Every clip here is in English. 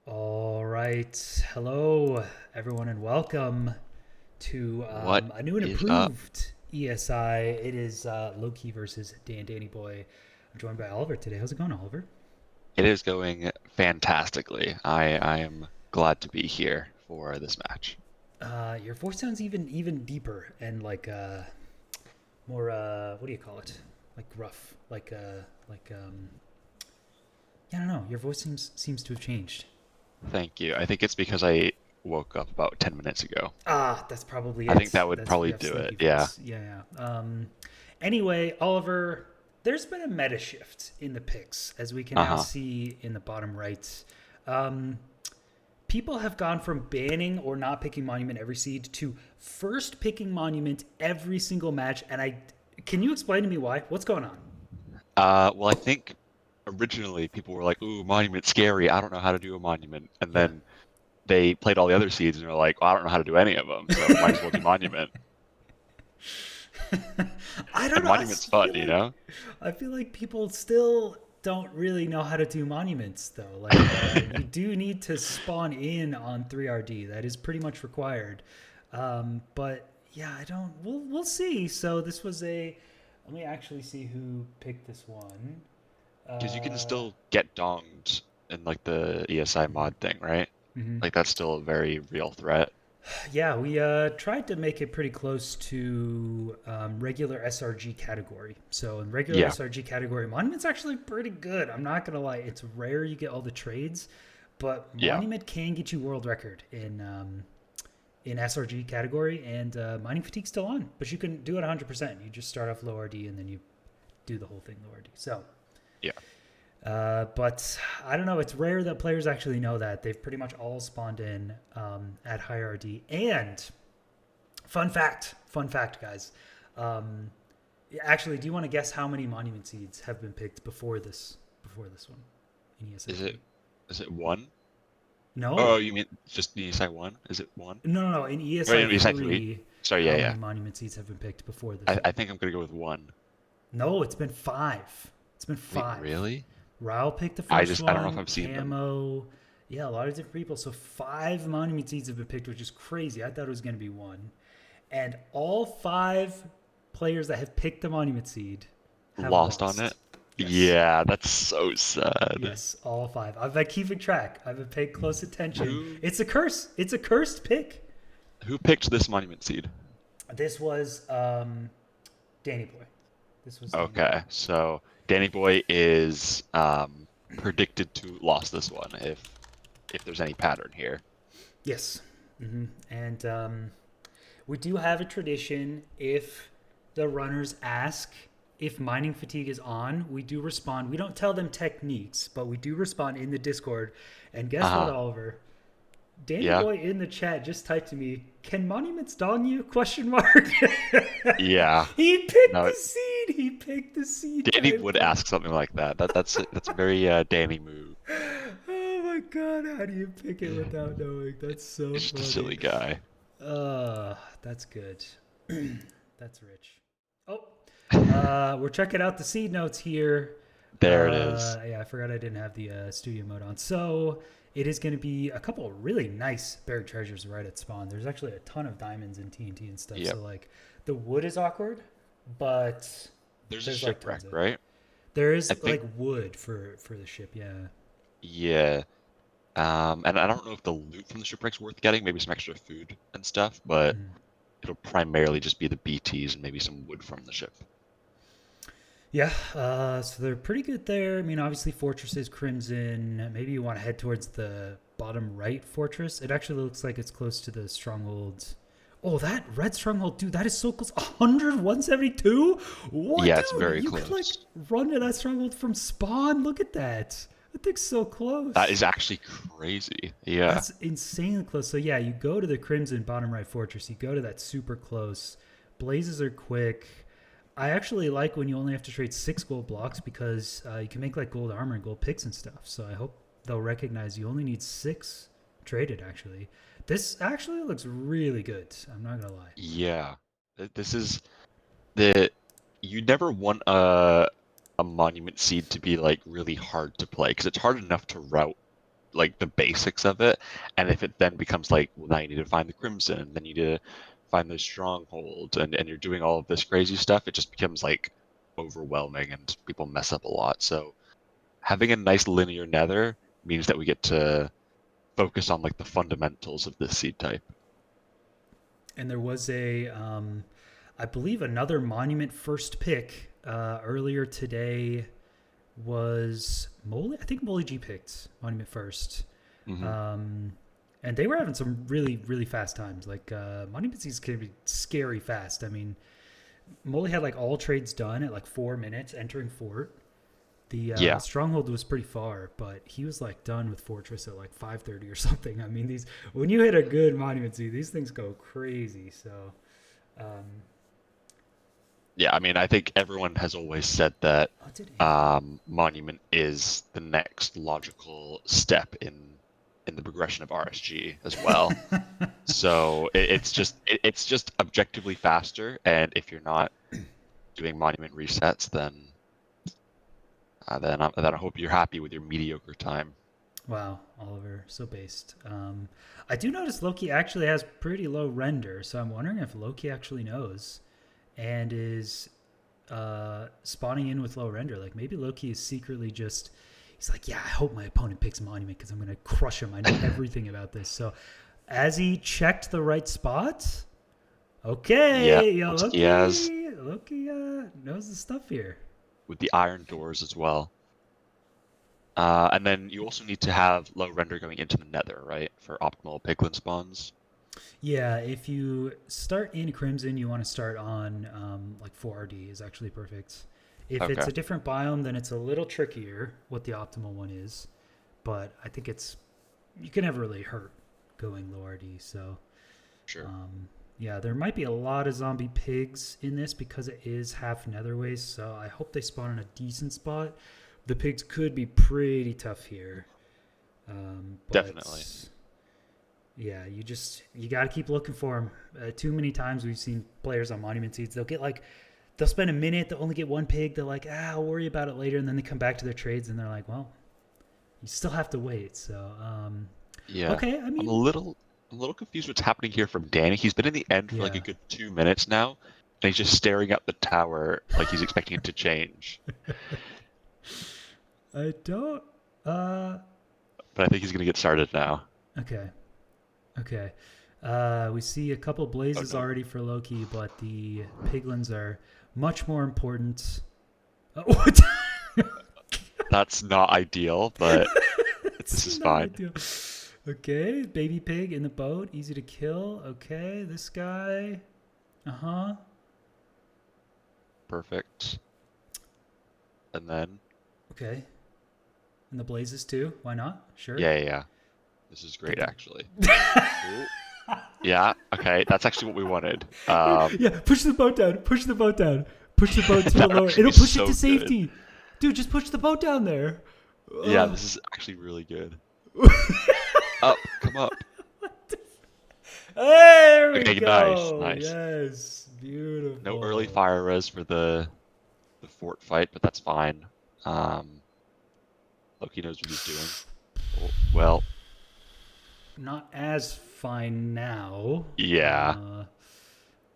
All right. Hello, everyone, and welcome to What a new and is up? improved ESI. It is Lowkey versus Dandannyboy. I'm joined by Oliver today. How's it going, Oliver? It is going fantastically. I am glad to be here for this match. Your voice sounds even deeper and like more what do you call it? Like gruff, I don't know. Your voice seems to have changed. Thank you. I think it's because I woke up about 10 minutes ago. Ah, that's probably I think it. that would That's you probably have do it. sleepy Yeah. voice. Yeah. Anyway, Oliver, there's been a meta shift in the picks, as we can now Uh-huh. see in the bottom right. Um, People have gone from banning or not picking Monument every seed to first picking Monument every single match. And can you explain to me why? What's going on? Well, I think originally people were like, "Ooh, monument scary. I don't know how to do a monument." And Yeah. then they played all the other seeds and they're like, "Well, I don't know how to do any of them, so might as well do monument." I don't And know. monument's fun, you know? I feel like people still don't really know how to do monuments though. You do need to spawn in on 3RD. That is pretty much required. But yeah, I don't. We'll see. So this was a. Let me actually see who picked this one. Because you can Uh, still get donged in like the ESI mod thing, right? mhm. Like that's still a very real threat. Yeah, we tried to make it pretty close to regular SRG category. So in regular Yeah, SRG category, Monument's actually pretty good. I'm not gonna lie, it's rare you get all the trades, but yeah, Monument can get you world record in SRG category, and Mining Fatigue's still on, but you can do it 100%. You just start off low RD and then you do the whole thing low RD. So yeah. but I don't know. It's rare that players actually know that. They've pretty much all spawned in at high RD. And fun fact, guys. Um, Actually, do you want to guess how many monument seeds have been picked before this one in Is ESI3? it is it one? Oh, No, you mean just the ESI one? Is it one? no. In Or in ESI three? ESI3, Sorry, yeah, how yeah. many monument seeds have been picked before this I one? think I'm gonna go with one. No, it's been five. It's been Wait, five. really? Rao picked the I first just I don't know if one. I've seen them. Camo. Yeah, a lot of different people. So five monument seeds have been picked, which is crazy. I thought it was going to be one. And all five players that have picked the monument seed have Lost on lost. it? Yes. Yeah, that's so sad. Yes, all five. I've been keeping track. I've been paying close attention. Who It's a curse. It's a cursed pick. who picked this monument seed? This was Danny Boy. This was Danny Boy. Okay, so Danny Boy is predicted to lost this one if there's any pattern here. Yes. And we do have a tradition. If the runners ask if mining fatigue is on, we do respond. We don't tell them techniques, but we do respond in the Discord. And guess what, Uh-huh. Oliver? Danny Yeah. Boy in the chat just typed to me, "Can monuments dong you?" Question mark. Yeah. He picked No, the seed. He picked the seed Danny type. would ask something like that. That's a very Danny move. Oh my god, how do you pick it without knowing? That's so He's just a funny. silly guy. That's good. That's rich. Oh, we're checking out the seed notes here. There it is. Yeah, I forgot I didn't have the studio mode on. So it is going to be a couple of really nice buried treasures right at spawn. There's actually a ton of diamonds and TNT and stuff. Yep. So like the wood is awkward, but There's a there's like tons shipwreck, of. right? There I is think like wood for the ship. Yeah. yeah. And I don't know if the loot from the shipwreck's worth getting, maybe some extra food and stuff, but Mm. it'll primarily just be the BTs and maybe some wood from the ship. Yeah, so they're pretty good there. I mean, obviously, fortresses, Crimson. Maybe you want to head towards the bottom right fortress. It actually looks like it's close to the stronghold. Oh, that red stronghold, dude, that is so close. 100, 172? What, Yeah, it's dude? very You could, like, close. run to that stronghold from spawn. Look at that. That thing's so That close. is actually crazy. Yeah. That's insanely close. So yeah, you go to the Crimson bottom right fortress. You go to that super close. Blazes are quick. I actually like when you only have to trade 6 gold blocks because you can make like gold armor and gold picks and stuff. So I hope they'll recognize you only need 6 traded. Actually, this actually looks really good. I'm not gonna lie. Yeah. This is the you never want a monument seed to be like really hard to play because it's hard enough to route like the basics of it, and if it then becomes like, well, now you need to find the crimson, and then you need to find those strongholds, and you're doing all of this crazy stuff, it just becomes like overwhelming and people mess up a lot. So having a nice linear nether means that we get to focus on like the fundamentals of this seed type. And there was I believe another monument first pick earlier today was Moley. I think Moley G picked monument first. Hmm. Um, and they were having some really, really fast times. Like monument seeds can be scary fast. I mean, Moley had like all trades done at like 4 minutes entering fort. The Yeah. stronghold was pretty far, but he was like done with fortress at like 5:30 or something. I mean, these when you hit a good monument seed, these things go crazy. So um, Yeah, I mean, I think everyone has always said that oh, did he? Monument is the next logical step in the progression of RSG as well. So it's just objectively faster, and if you're not doing Monument resets, then I hope you're happy with your mediocre time. Wow, Oliver, so based. I do notice Loki actually has pretty low render, so I'm wondering if Loki actually knows and is spawning in with low render. Like maybe Loki is secretly just. He's like, yeah, I hope my opponent picks Monument because I'm going to crush him. I know everything about this. So as he checked the right spot, Yeah, okay, yo, looks like he has Loki knows the stuff here. with the iron doors as well. And then you also need to have low render going into the nether, right, for optimal piglin spawns. Yeah, if you start in Crimson, you want to start on like 4RD is actually perfect. If it's Okay, a different biome, then it's a little trickier what the optimal one is. But I think it's you can never really hurt going low RD. So sure. yeah, there might be a lot of zombie pigs in this because it is half nether waste. So I hope they spawn in a decent spot. The pigs could be pretty tough here. But Definitely. yeah, you got to keep looking for them. Too many times we've seen players on monument seeds. They'll spend a minute. They'll only get one pig. They're like, I'll worry about it later, and then they come back to their trades and they're like, well, you still have to wait. So Yeah. okay, I I'm a mean, little I'm a little confused what's happening here from Danny. He's been in the end for like a yeah, good 2 minutes now, and he's just staring at the tower like he's expecting it to change. I don't. Uh, But I think he's gonna get started now. okay, okay. We see a couple Oh blazes no. already for Loki, but the piglins are much more important. What? That's not ideal, but It's this is not fine. ideal. Okay, baby pig in the boat, easy to kill. Okay, this guy. Uh huh. Perfect. And then Okay, and the blazes too. Why not? Sure. yeah. This is Get great the. actually. Ooh. Yeah, okay, that's actually what we wanted. Yeah, push the boat down. Push the boat down. Push the boat to a That would lower. actually be It'll push it to so good. safety. Dude, just push the boat down there. Yeah, Ugh. this is actually really good. Up, come up. There we Okay, nice, go. nice. Yes, No early beautiful. fire res for the fort fight, but that's fine. Um, Loki knows what he's doing. Oh, well, Not as fine now. yeah.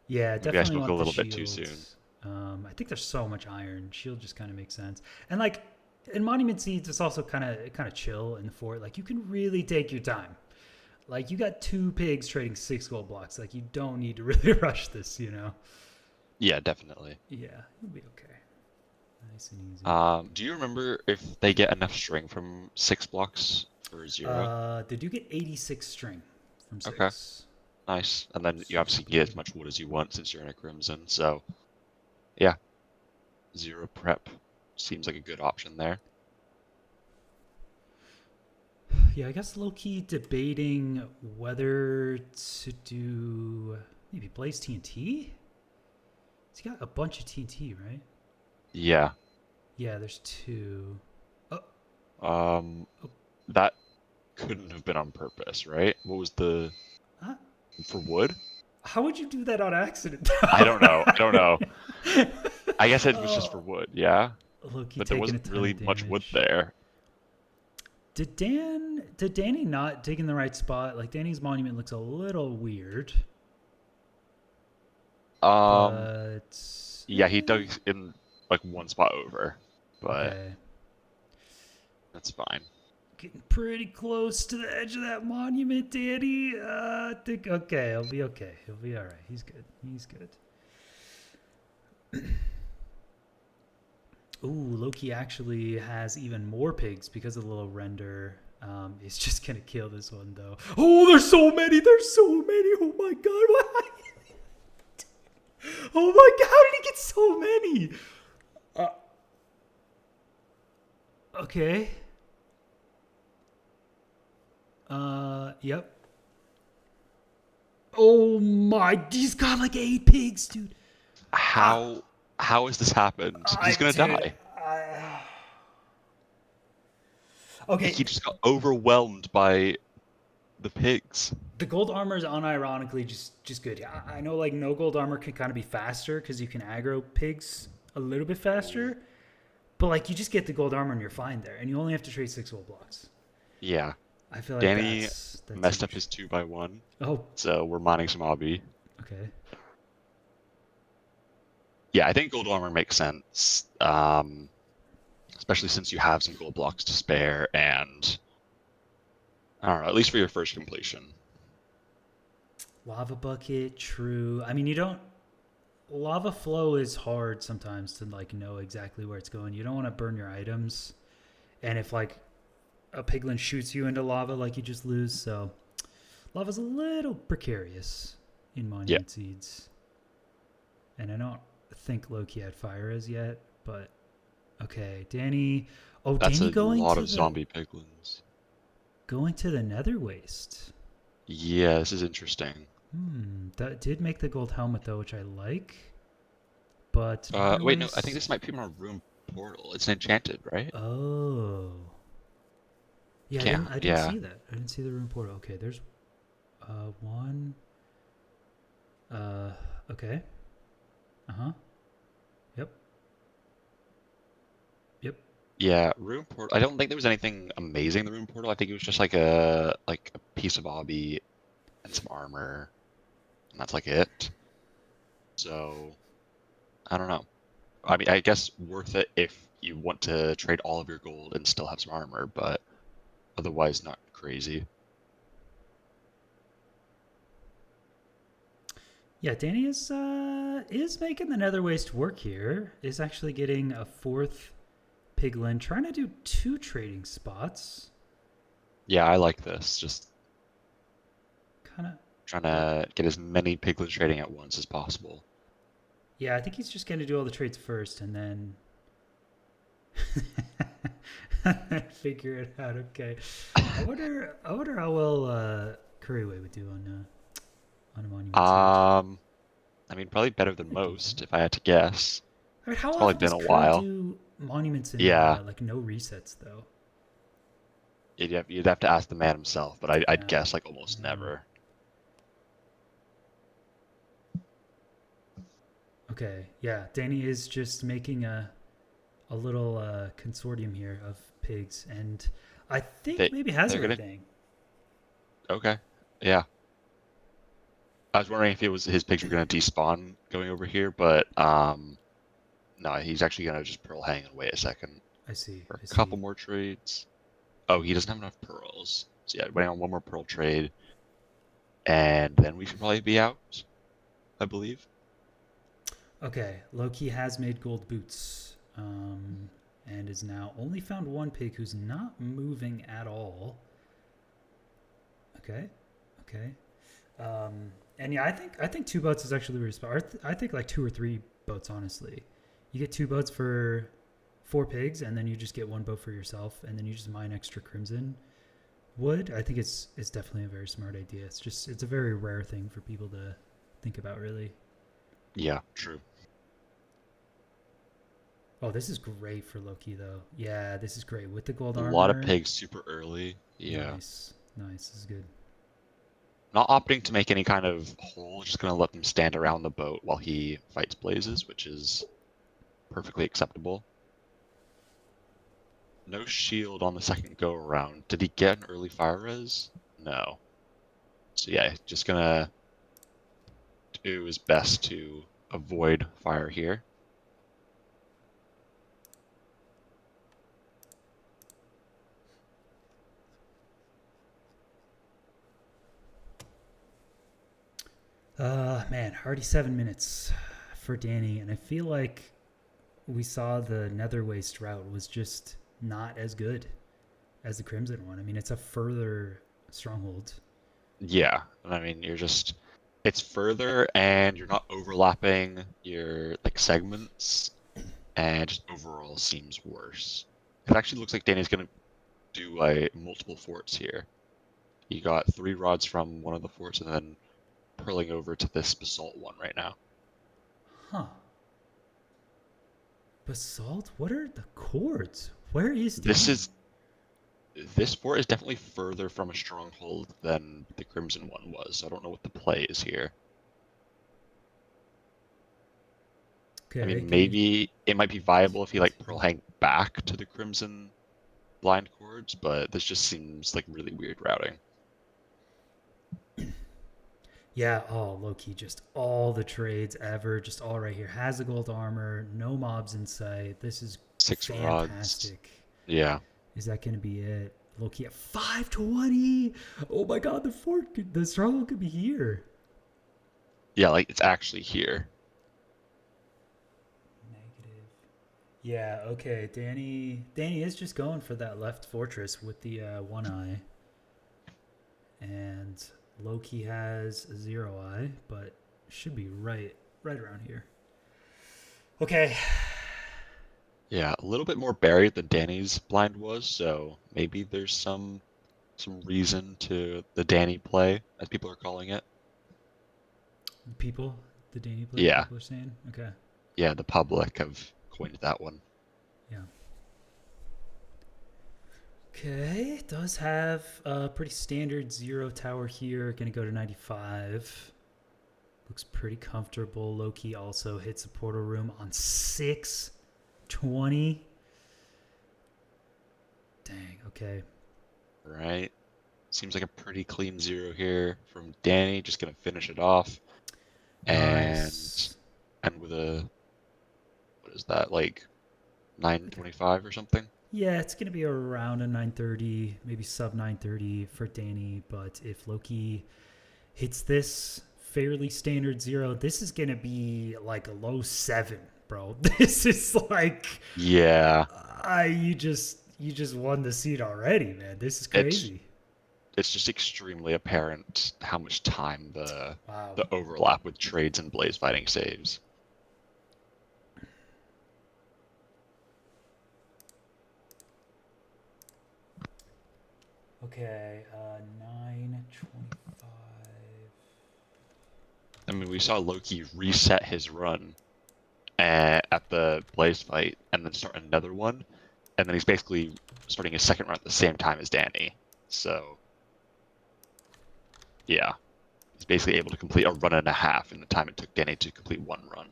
Yeah, Maybe I definitely spoke a want the little bit too soon. shields. I think there's so much iron. Shield just kind of makes sense. And like in Monument Seeds, it's also kind of chill in the fort. Like you can really take your time. Like you got 2 pigs trading 6 gold blocks. Like you don't need to really rush this. You know. Yeah, definitely. Yeah, you'll be okay. Nice and easy. Do you remember if they get enough string from 6 blocks for 0? They do get 86 string from Okay, 6. nice. And then you So obviously super can get as good. much wood as you want since you're in a crimson. So yeah, 0 prep seems like a good option there. Yeah, I guess low-key debating whether to do maybe Blaze TNT. He's got a bunch of TNT, right? Yeah. Yeah, there's two. Oh, Um, oh that couldn't have been on purpose, right? What was the huh? for wood? How would you do that on accident? I don't know. I don't know. I guess it was just for Oh, wood, yeah. low-key But there taking a wasn't ton of really much wood damage. there. Did Danny not dig in the right spot? Like Danny's monument looks a little weird, Um, but yeah, he dug in like one spot over, but okay. that's fine. Getting pretty close to the edge of that monument, Danny. I think okay, he'll be okay. He'll be all right. He's good. He's good. Ooh, Loki actually has even more pigs because of the little render. He's just gonna kill this one though. Oh, there's so many. There's so many. Oh my god. Why? Oh my god. How did he get so many? Uh, okay. Yep. Oh my. He's got like 8 pigs, dude. Ah, How has this happened? I He's gonna dude. die. Like Okay. he just got overwhelmed by the pigs. The gold armor is unironically just good. I know like no gold armor can kind of be faster because you can aggro pigs a little bit faster, but like you just get the gold armor and you're fine there, and you only have to trade 6 gold blocks. Yeah. I feel like Danny that's messed up huge. his 2x1, Oh, so we're mining some obby. okay. Yeah, I think gold armor makes sense, especially since you have some gold blocks to spare, and I don't know, at least for your first completion. Lava bucket, true. I mean, you don't. Lava flow is hard sometimes to like know exactly where it's going. You don't want to burn your items, and if like a piglin shoots you into lava, like you just lose. So lava's a little precarious in Yeah, Monument Seeds. And I don't think Loki had fire as yet, but okay, Danny. Oh, that's Danny a lot of zombie piglins. going to the Nether Waste. Yeah, this is interesting. That did make the gold helmet though, which I like. But Nether Wait, no, I think Waste. this might be my room portal. It's enchanted, right? Oh, yeah. I didn't. Can't. I didn't Yeah. see that. I didn't see the room portal. Okay, there's one. Uh, okay. Uh huh. Yep. Yep. Yeah, room portal. I don't think there was anything amazing in the room portal. I think it was just like a piece of obby and some armor, and that's like it. So I don't know. I mean, I guess worth it if you want to trade all of your gold and still have some armor, but otherwise not crazy. Yeah, Danny is making the Nether Waste work here. Is actually getting a 4th piglin, trying to do 2 trading spots. Yeah, I like this. Just Kind of. trying Oh, to get as many piglins trading at once as possible. yeah. I think he's just going to do all the trades first and then figure it out. Okay. I wonder. I wonder how well Curryway would do on a Monument Siege. Um, I mean, probably better than I'd beat most him. if I had to guess. I mean, how It's probably often been does a Curry while. do monuments in Yeah, like no resets though? you'd have to ask the man himself, but I'd Yeah. guess like almost Mm. never. Okay, yeah. Danny is just making a little consortium here of pigs, and I think They maybe has they're gonna everything. okay. Yeah. I was wondering if it was his pigs were gonna despawn going over here, but no, he's actually gonna just pearl hang and wait a second I see. for I a couple see. more trades. Oh, he doesn't have enough pearls. So yeah, waiting on one more pearl trade, and then we should probably be out, I believe. Okay, Loki has made gold boots, and is now only found one pig who's not moving at all. Okay, okay. And yeah, I think 2 boats is actually really smart. I think like 2 or 3 boats. Honestly, you get 2 boats for 4 pigs, and then you just get 1 boat for yourself, and then you just mine extra crimson would. I think it's definitely a very smart idea. It's a very rare thing for people to think about, really. Yeah, true. Oh, this is great for Lowkey though. Yeah, this is great with the gold A lot of armor. pigs super early. Yeah. Nice, nice. This is good. Not opting to make any kind of hole, just gonna let them stand around the boat while he fights blazes, which is perfectly acceptable. No shield on the second go around. Did he get an early fire res? No. So yeah, just gonna do his best to avoid fire here. Man, already 7 minutes for Danny, and I feel like we saw the Nether Waste route was just not as good as the Crimson one. I mean, it's a further stronghold. Yeah, I mean it's further and you're not overlapping your like segments and just overall seems worse. It actually looks like Danny's gonna do multiple forts here. You got 3 rods from one of the forts and then purling over to this basalt one right now. Huh. Basalt? What are the chords? Where is This Danny? is this fort is definitely further from a stronghold than the Crimson one was. So I don't know what the play is here. I Okay, mean, can you? maybe it might be viable if he like pearl hang back to the Crimson blind chords, but this just seems like really weird routing. Yeah, oh, Lowkey, just all the trades ever, just all right here. Has a gold armor, no mobs in sight. This is 6 rods. fantastic. Yeah. Is that going to be it? Lowkey at 520. Oh my god, the struggle could be here. Yeah, like it's actually here. Negative. Yeah, okay. Danny is just going for that left fortress with the one eye. And Loki has a 0 eye, but should be right around here. Okay. Yeah, a little bit more buried than Danny's blind was, so maybe there's some reason to the Danny play, as people are calling it. People, the Danny play, Yeah, people are saying. Okay. yeah, the public have coined that one. Yeah. Okay. Does have a pretty standard 0 tower here. Gonna go to 95. Looks pretty comfortable. Lowkey also hits a portal room on 620. Dang, okay. Right? Seems like a pretty clean 0 here from Danny, just gonna finish it off. And Nice. and with a what is that, like 925 or something? Yeah, it's going to be around a 930, maybe sub 930 for Danny. But if Loki hits this fairly standard 0, this is going to be like a low 7, bro. This is like, Yeah. you just won the seat already, man. This is It's crazy. it's just extremely apparent how much time Wow. the overlap with trades and blaze fighting saves. Okay, 925. I mean, we saw Loki reset his run at the blaze fight and then start another one, and then he's basically starting his second run at the same time as Danny. So yeah, he's basically able to complete a run and a half in the time it took Danny to complete one run.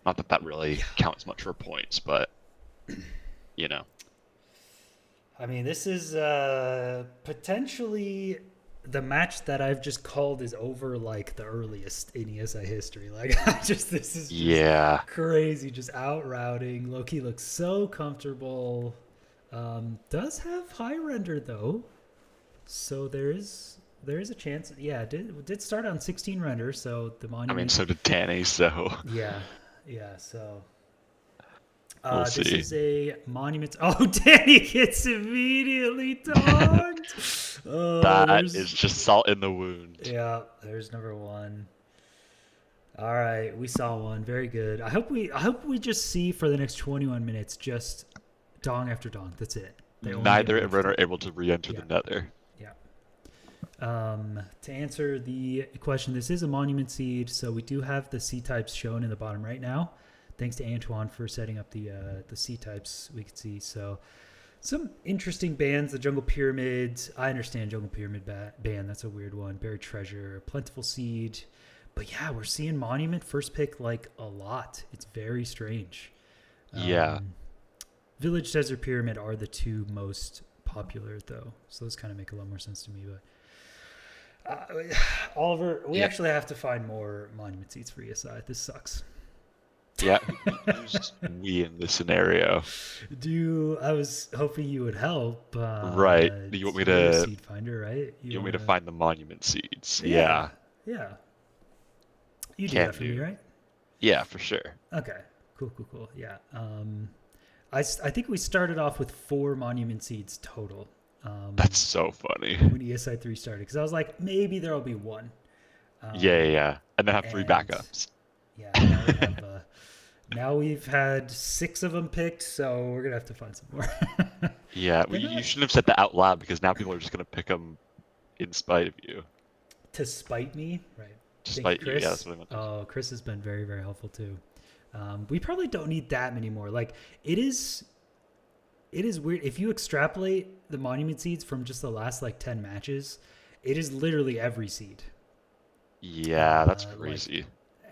Not that that really Yeah. counts much for points, but you know. I mean, this is potentially the match that I've just called is over like the earliest in ESI history. Like, this is just Yeah, crazy, just out routing. Loki looks so comfortable. Does have high render though, so there is a chance. Yeah, did start on 16 render, so the I mean, monument. so did Danny, so Yeah, yeah. So we'll this see. is a monument. Oh, Danny gets immediately dogged. Oh, That there's is just salt in the wound. yeah, there's number one. All right, we saw one. Very good. I hope we just see for the next 21 minutes just dong after dong. That's it. They only get Neither lifted. everyone are able to re-enter the Yeah. Nether. Yeah. To answer the question, this is a monument seed, so we do have the C types shown in the bottom right now. Thanks to Antoine for setting up the C types we could see. So some interesting bands, the Jungle Pyramids. I understand Jungle Pyramid band. That's a weird one. Buried Treasure, Plentiful Seed. But yeah, we're seeing Monument first pick like a lot. It's very strange. Yeah. Village Desert Pyramid are the two most popular though. So those kind of make a lot more sense to me. But Oliver, we actually have to find more monument seats for ESI. This sucks. Yeah. Who's we in this scenario? I was hoping you would help. Right. You want me You're a to? seed finder, right? You want me to find the monument seeds? Yeah. Yeah. Yeah. You do Can that for me, right? Yeah, for sure. Okay. Cool. Yeah. I think we started off with 4 monument seeds total. That's so funny. When ESI3 started, because I was like, maybe there'll be one. Yeah. And then have 3 and- backups. Yeah. Now we've had 6 of them picked, so we're gonna have to find some more. Yeah, well, you shouldn't have said that out loud because now people are just gonna pick them in spite of you. To spite me, right? To Thank spite you, you. Chris. Yeah, that's what I meant. Oh, Chris has been very, very helpful too. We probably don't need that many more. Like it is weird if you extrapolate the monument seeds from just the last like 10 matches. It is literally every seed. Yeah, that's like, crazy.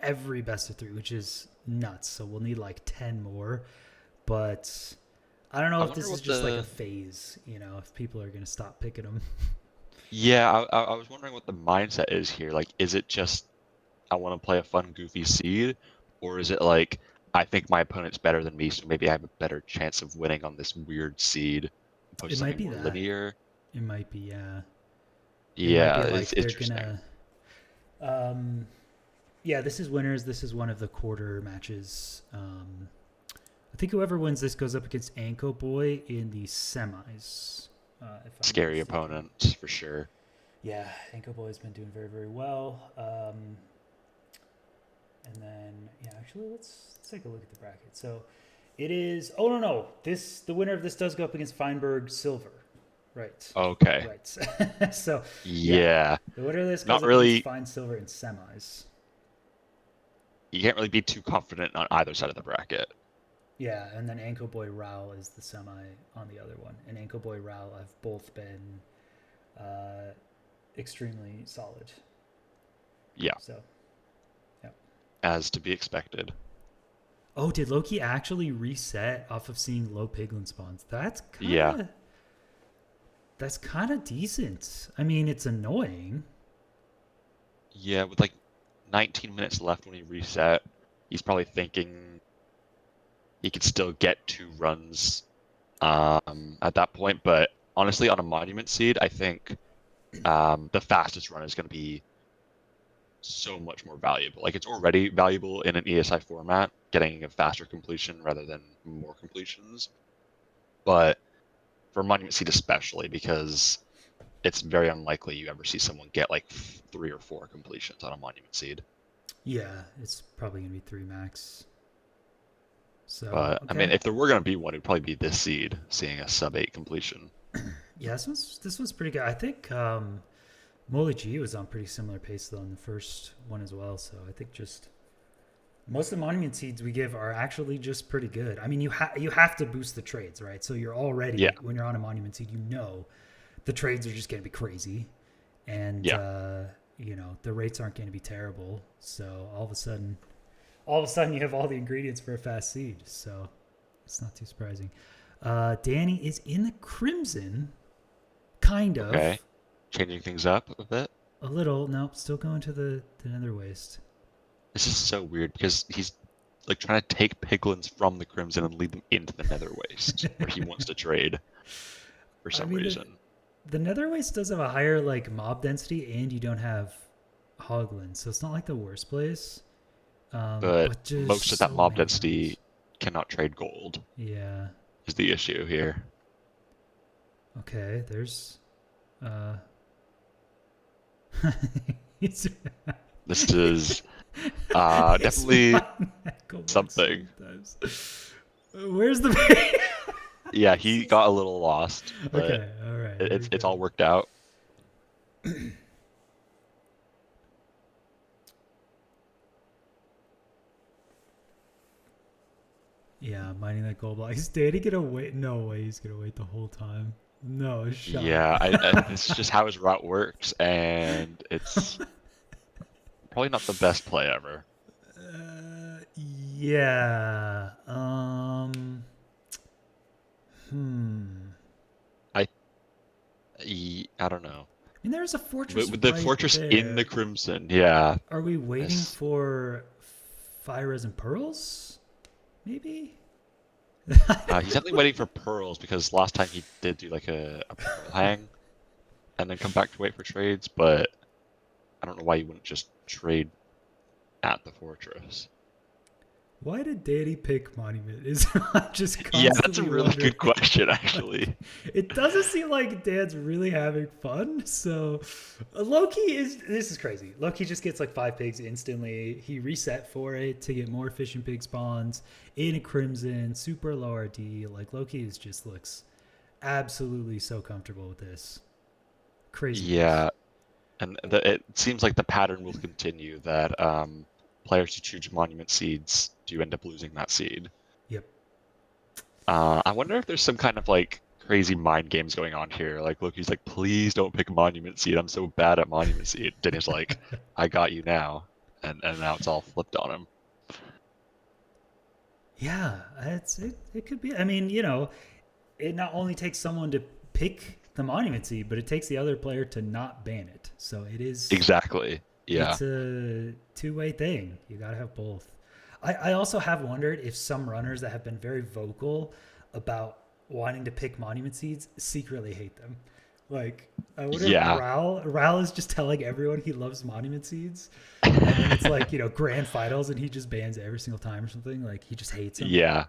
Every best of 3, which is nuts. So we'll need like 10 more. But I don't know if this is just like a phase, if people are going to stop picking them. Yeah, I was wondering what the mindset is here. Like, is it just I want to play a fun, goofy seed, or is it like I think my opponent's better than me, so maybe I have a better chance of winning on this weird seed? It might be more that. linear. It might be, yeah. Yeah, it might be like it's they're interesting. gonna. Yeah, this is winners. This is one of the quarter matches. I think whoever wins this goes up against Anko Boy in the semis. If I'm not Scary mistaken. opponent for sure. Yeah, Anko Boy has been doing very, very well. And then, actually, let's take a look at the bracket. So, it is. Oh no! The winner of this does go up against Feinberg Silver, right? Okay. Right. So Yeah. the winner of this goes Not up really. against Fine Silver in semis. You can't really be too confident on either side of the bracket. Yeah, and then Anko Boy Rao is the semi on the other one. And Anko Boy Rao have both been extremely solid. Yeah. So, As to be expected. oh, did Lowkey actually reset off of seeing low piglin spawns? That's kind of Yeah. That's kind of decent. I mean, it's annoying. Yeah, with like 19 minutes left when he reset, he's probably thinking he could still get 2 runs at that point. But honestly, on a monument seed, I think the fastest run is going to be so much more valuable. Like it's already valuable in an ESI format, getting a faster completion rather than more completions. But for monument seed especially, because it's very unlikely you ever see someone get like 3 or 4 completions on a monument seed. Yeah, it's probably gonna be 3 max. So, But I mean, if there were going to be one, it'd probably be this seed, seeing a sub 8 completion. Yeah, this one's pretty good. I think Molly G was on pretty similar pace though in the first one as well. So I think just most of the monument seeds we give are actually just pretty good. I mean, you have to boost the trades, right? So you're already when you're on a monument seed, the trades are just going to be crazy, and the rates aren't going to be terrible. So all of a sudden you have all the ingredients for a fast seed. So it's not too surprising. Danny is in the Crimson, kind of. Okay. Changing things up a bit. A little. Nope, still going to the Nether Waste. This is so weird because he's like trying to take piglins from the Crimson and lead them into the Nether Waste where he wants to trade for some reason. The Nether Waste does have a higher like mob density, and you don't have hoglins, so it's not like the worst place. But just most of that so mob many density runs. cannot trade gold. Yeah. Is the issue here. Okay, there's This is definitely something. Where's the Yeah, he got a little lost, but Okay, all right, here we it's go. all worked out. Yeah, mining that gold block. Is Danny gonna wait? No way, he's gonna wait the whole time. No shot. Yeah, this is just how his route works, and it's probably not the best play ever. Yeah. Hmm. I I don't know. I mean, there's a fortress With the right fortress in the there. Crimson, yeah. Are we waiting This, for fire and pearls? Maybe. he's definitely waiting for pearls because last time he did do like a pearl hang and then come back to wait for trades, but I don't know why you wouldn't just trade at the fortress. Why did Danny pick Monument? Is I'm just Yeah, that's a constantly really wondering. good question, Like, actually. it doesn't seem like Dan's really having fun. So, Loki is. This is crazy. Loki just gets like 5 pigs instantly. He reset for it to get more efficient pig spawns in a Crimson, super low RD. Like Loki is just looks absolutely so comfortable with this. Craziness. Yeah, and it seems like the pattern will continue that players who choose monument seeds do end up losing that seed. Yep. I wonder if there's some kind of like crazy mind games going on here. Like Loki's like, please don't pick monument seed. I'm so bad at monument seed. Denny's like, I got you now, and now it's all flipped on him. Yeah, it could be. I mean, it not only takes someone to pick the monument seed, but it takes the other player to not ban it. So Exactly. Yeah. it's a two-way thing. You got to have both. I also have wondered if some runners that have been very vocal about wanting to pick monument seeds secretly hate them. Like, I wonder if Yeah. Ral is just telling everyone he loves monument seeds, and then it's like grand finals and he just bans every single time or something. Like he just hates them. Yeah.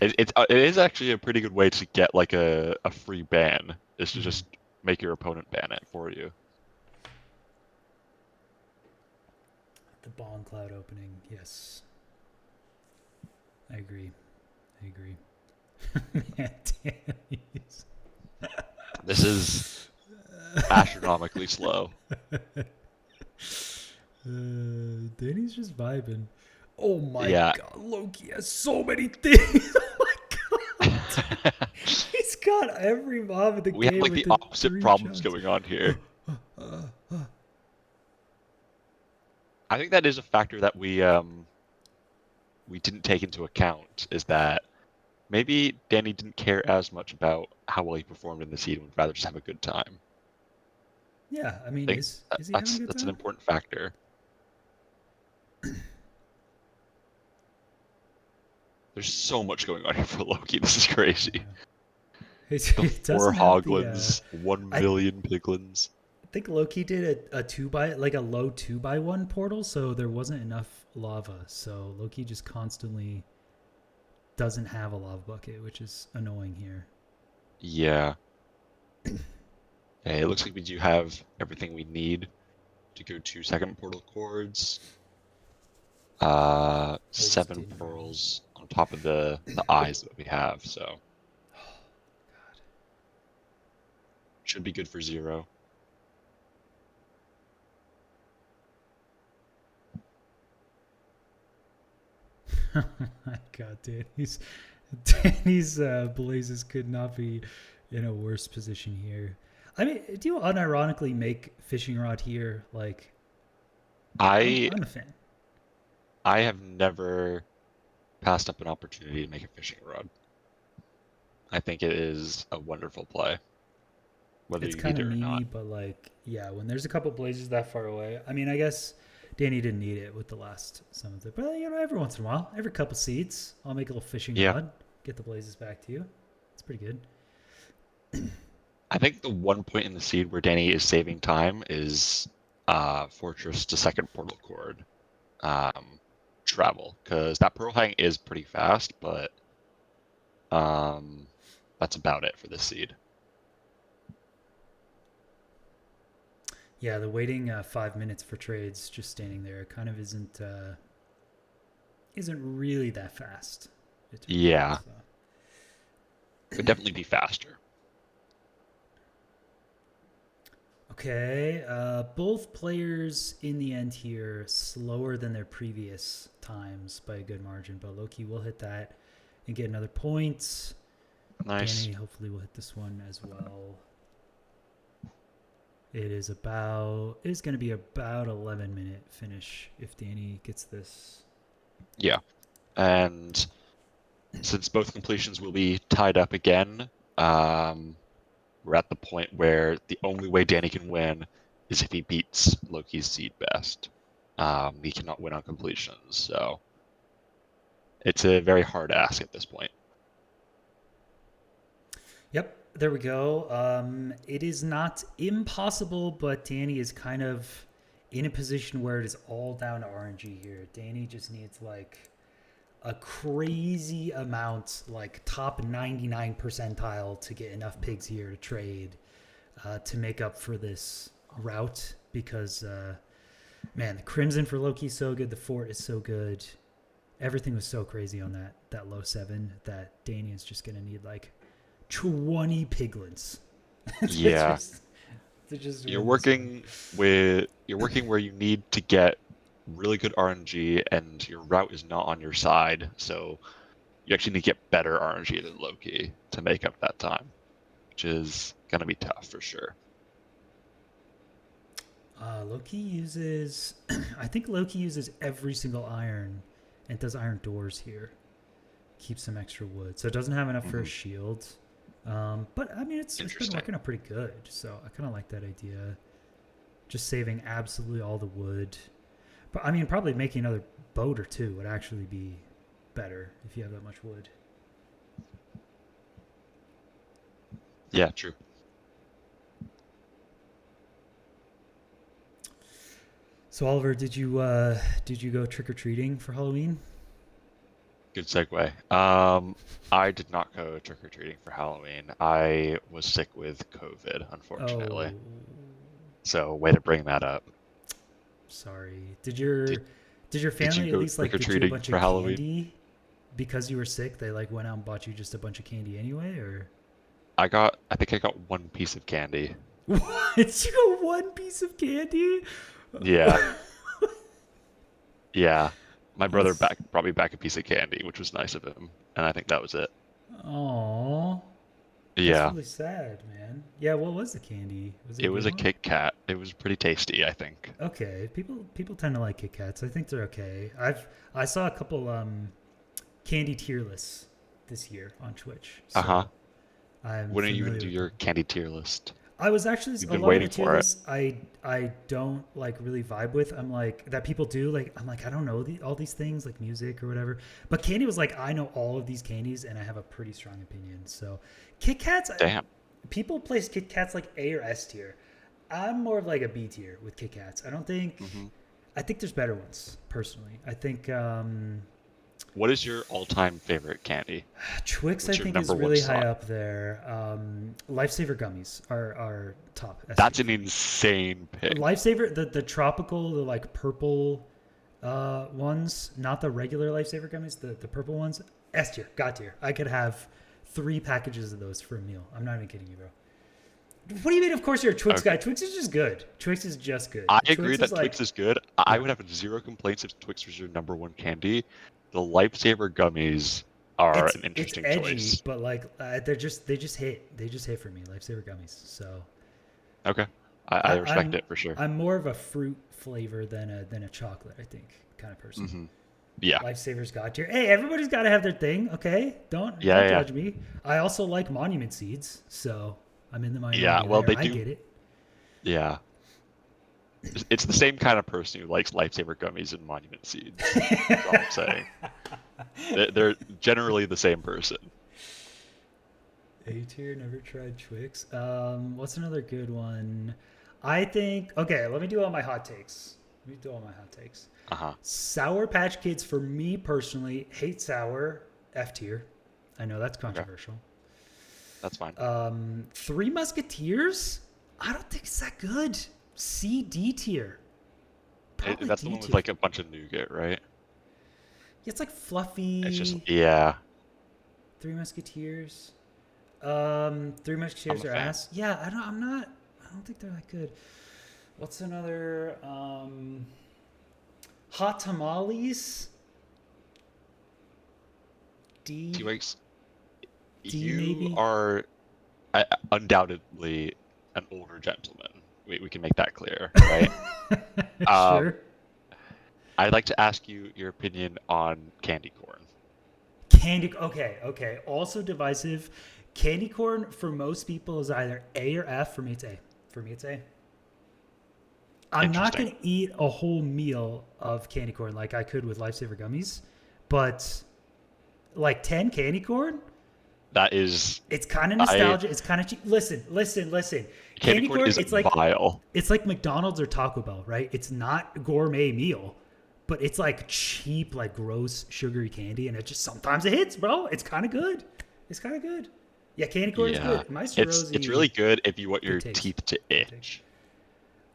It is actually a pretty good way to get like a free ban, is to Mm-hmm. just make your opponent ban it for you. The Bond Cloud opening, yes, I agree. I agree. Man, Danny's, This is astronomically slow. Danny's just vibing. Oh my Yeah. god, Loki has so many things. Oh my god, he's got every mob in the We have game like the within opposite three problems shots. going on here. I think that is a factor that we didn't take into account, is that maybe Danny didn't care as much about how well he performed in the seed and would rather just have a good time. Yeah, I I mean, think is he having a good that's an time? important factor. There's so much going on here for Loki. This is crazy. The It four doesn't have the. Hoglins, one I million Piglins. think Loki did a two by like a low 2x1 portal, so there wasn't enough lava. So Loki just constantly doesn't have a lava bucket, which is annoying here. Yeah. Okay, it looks like we do have everything we need to go to second portal chords. I just 7 didn't run. pearls on top of the eyes that we have, so should be good for 0. Oh my god, Danny's blazes could not be in a worse position here. I mean, do you unironically make fishing rod here? Like, I I'm a fan. I have never passed up an opportunity to make a fishing rod. I think it is a wonderful play, whether It's you kind need of it or not. memey, but like, yeah, when there's a couple blazes that far away, I mean, I guess Danny didn't need it with the last some of it, but every once in a while, every couple seeds, I'll make a little fishing Yeah. rod, get the blazes back to you. It's pretty good. I think the one point in the seed where Danny is saving time is Fortress to second portal chord travel, because that pearl hang is pretty fast, but that's about it for this seed. Yeah, the waiting 5 minutes for trades, just standing there, kind of isn't really that fast. It turns out. Yeah. So. Would definitely be faster. Okay, both players in the end here slower than their previous times by a good margin, but Lowkey will hit that and get another point. Nice. Danny hopefully will hit this one as well. It is going to be about 11-minute finish if Danny gets this. Yeah. And since both completions will be tied up again, we're at the point where the only way Danny can win is if he beats Loki's seed best. He cannot win on completions, so it's a very hard ask at this point. Yep, there we go. It is not impossible, but Danny is kind of in a position where it is all down to RNG here. Danny just needs like a crazy amount, like top 99 percentile to get enough pigs here to trade to make up for this route because, man, the Crimson for Loki is so good. The Fort is so good. Everything was so crazy on that low 7 that Danny is just going to need like 20 piglins. Yeah. Just You're working where you need to get really good RNG, and your route is not on your side, so you actually need to get better RNG than Loki to make up that time, which is gonna be tough for sure. Loki uses, I think Loki uses every single iron and does iron doors here. Keeps some extra wood, so it doesn't have enough for a shield. But I mean, it's been working out pretty good, so I kind of like that idea. Just saving absolutely all the wood. But I mean, probably making another boat or two would actually be better if you have that much wood. Yeah, true. So Oliver, did you go trick or treating for Halloween? Good segue. I did not go trick or treating for Halloween. I was sick with COVID, unfortunately. Oh, So, way to bring that up. sorry. Did Did your you family at go least trick like or get you a treating bunch for of Halloween? candy because you were sick? They like went out and bought you just a bunch of candy anyway, or I think I got one piece of candy. what? You got one piece of candy? Yeah. Yeah. My brother That's brought me back a piece of candy, which was nice of him, and I think that was it. oh, that's Yeah. really sad, man. Yeah, what was the candy? Was it a It was good a one? Kit Kat. It was pretty tasty, I think. Okay, people tend to like Kit Kats. I think they're okay. I saw a couple candy tier lists this year on Twitch, Uh-huh. so I'm When are you gonna familiar do with your them. candy tier list? I was actually You've a been lot of the waiting tier for it. lists I don't like really vibe with. I'm like that people do like I'm like I don't know all these things like music or whatever. But candy was like I know all of these candies and I have a pretty strong opinion. So Kit Kats, Damn. people place Kit Kats like A or S tier. I'm more of like a B tier with Kit Kats. Hmm. I think there's better ones personally. I think What is your all-time favorite candy? Twix, I What's your think, number is one really high slot? up there. Lifesaver gummies are top S tier That's an for me. insane pick. Lifesaver, the tropical, the like purple ones, not the regular Lifesaver gummies, the purple ones. S tier, God tier. I could have 3 packages of those for a meal. I'm not even kidding you, bro. What do you mean? Of course you're a Twix guy. Okay. Twix is just good. Twix is just good. I agree Twix is that like, Twix is good. I yeah, would have zero complaints if Twix was your number one candy. The Lifesaver gummies are an it's interesting edgy, choice. but like they just hit. They just hit for me. Lifesaver gummies. So Okay. I respect I'm it for sure. I'm more of a fruit flavor than a chocolate. I think kind of person. Hmm. Yeah. Lifesavers got tier. Hey, everybody's got to have their thing. Okay, don't Yeah, yeah. judge me. I also like monument seeds, so I'm in the Yeah, minority well, there. they I do. get it. Yeah. It's the same kind of person who likes Lifesaver gummies and Monument Seeds. That's all I'm saying. They're generally the same person. A tier, never tried Twix. What's another good one? I think. Okay, let me do all my hot takes. Let me do all my hot takes. Uh-huh. Sour Patch Kids, for me personally, hate sour. F tier. I know that's Okay. controversial. That's fine. Three Musketeers. I don't think it's that good. C D tier. Probably That's the D one with tier. like a bunch of nougat, right? Yeah, it's like It's just fluffy. yeah. Three Musketeers. Three I'm Musketeers a are fan. ass. Yeah, I don't think they're that good. What's another? Hot tamales. D T-Rex, D you maybe. are undoubtedly an older gentleman. We can make that clear, right? Um, Sure. I'd like to ask you your opinion on candy corn. Candy. Okay, okay. Also divisive. Candy corn for most people is either A or F. For me, it's A. For me, it's A. I'm not Interesting. gonna eat a whole meal of candy corn like I could with Lifesaver gummies, but like 10 candy corn, That is, it's kind of I nostalgia. It's kind of cheap. Listen, listen, listen. candy Candy corn corn, is vile. it's like McDonald's or Taco Bell, right? It's not gourmet meal, but it's like cheap, like gross sugary candy, and it just sometimes it hits, bro. It's kind of good. It's kind of good. Yeah, candy corn is Yeah, good. Maestro it's Rosie, really good if you want good your takes. teeth to Good takes. itch.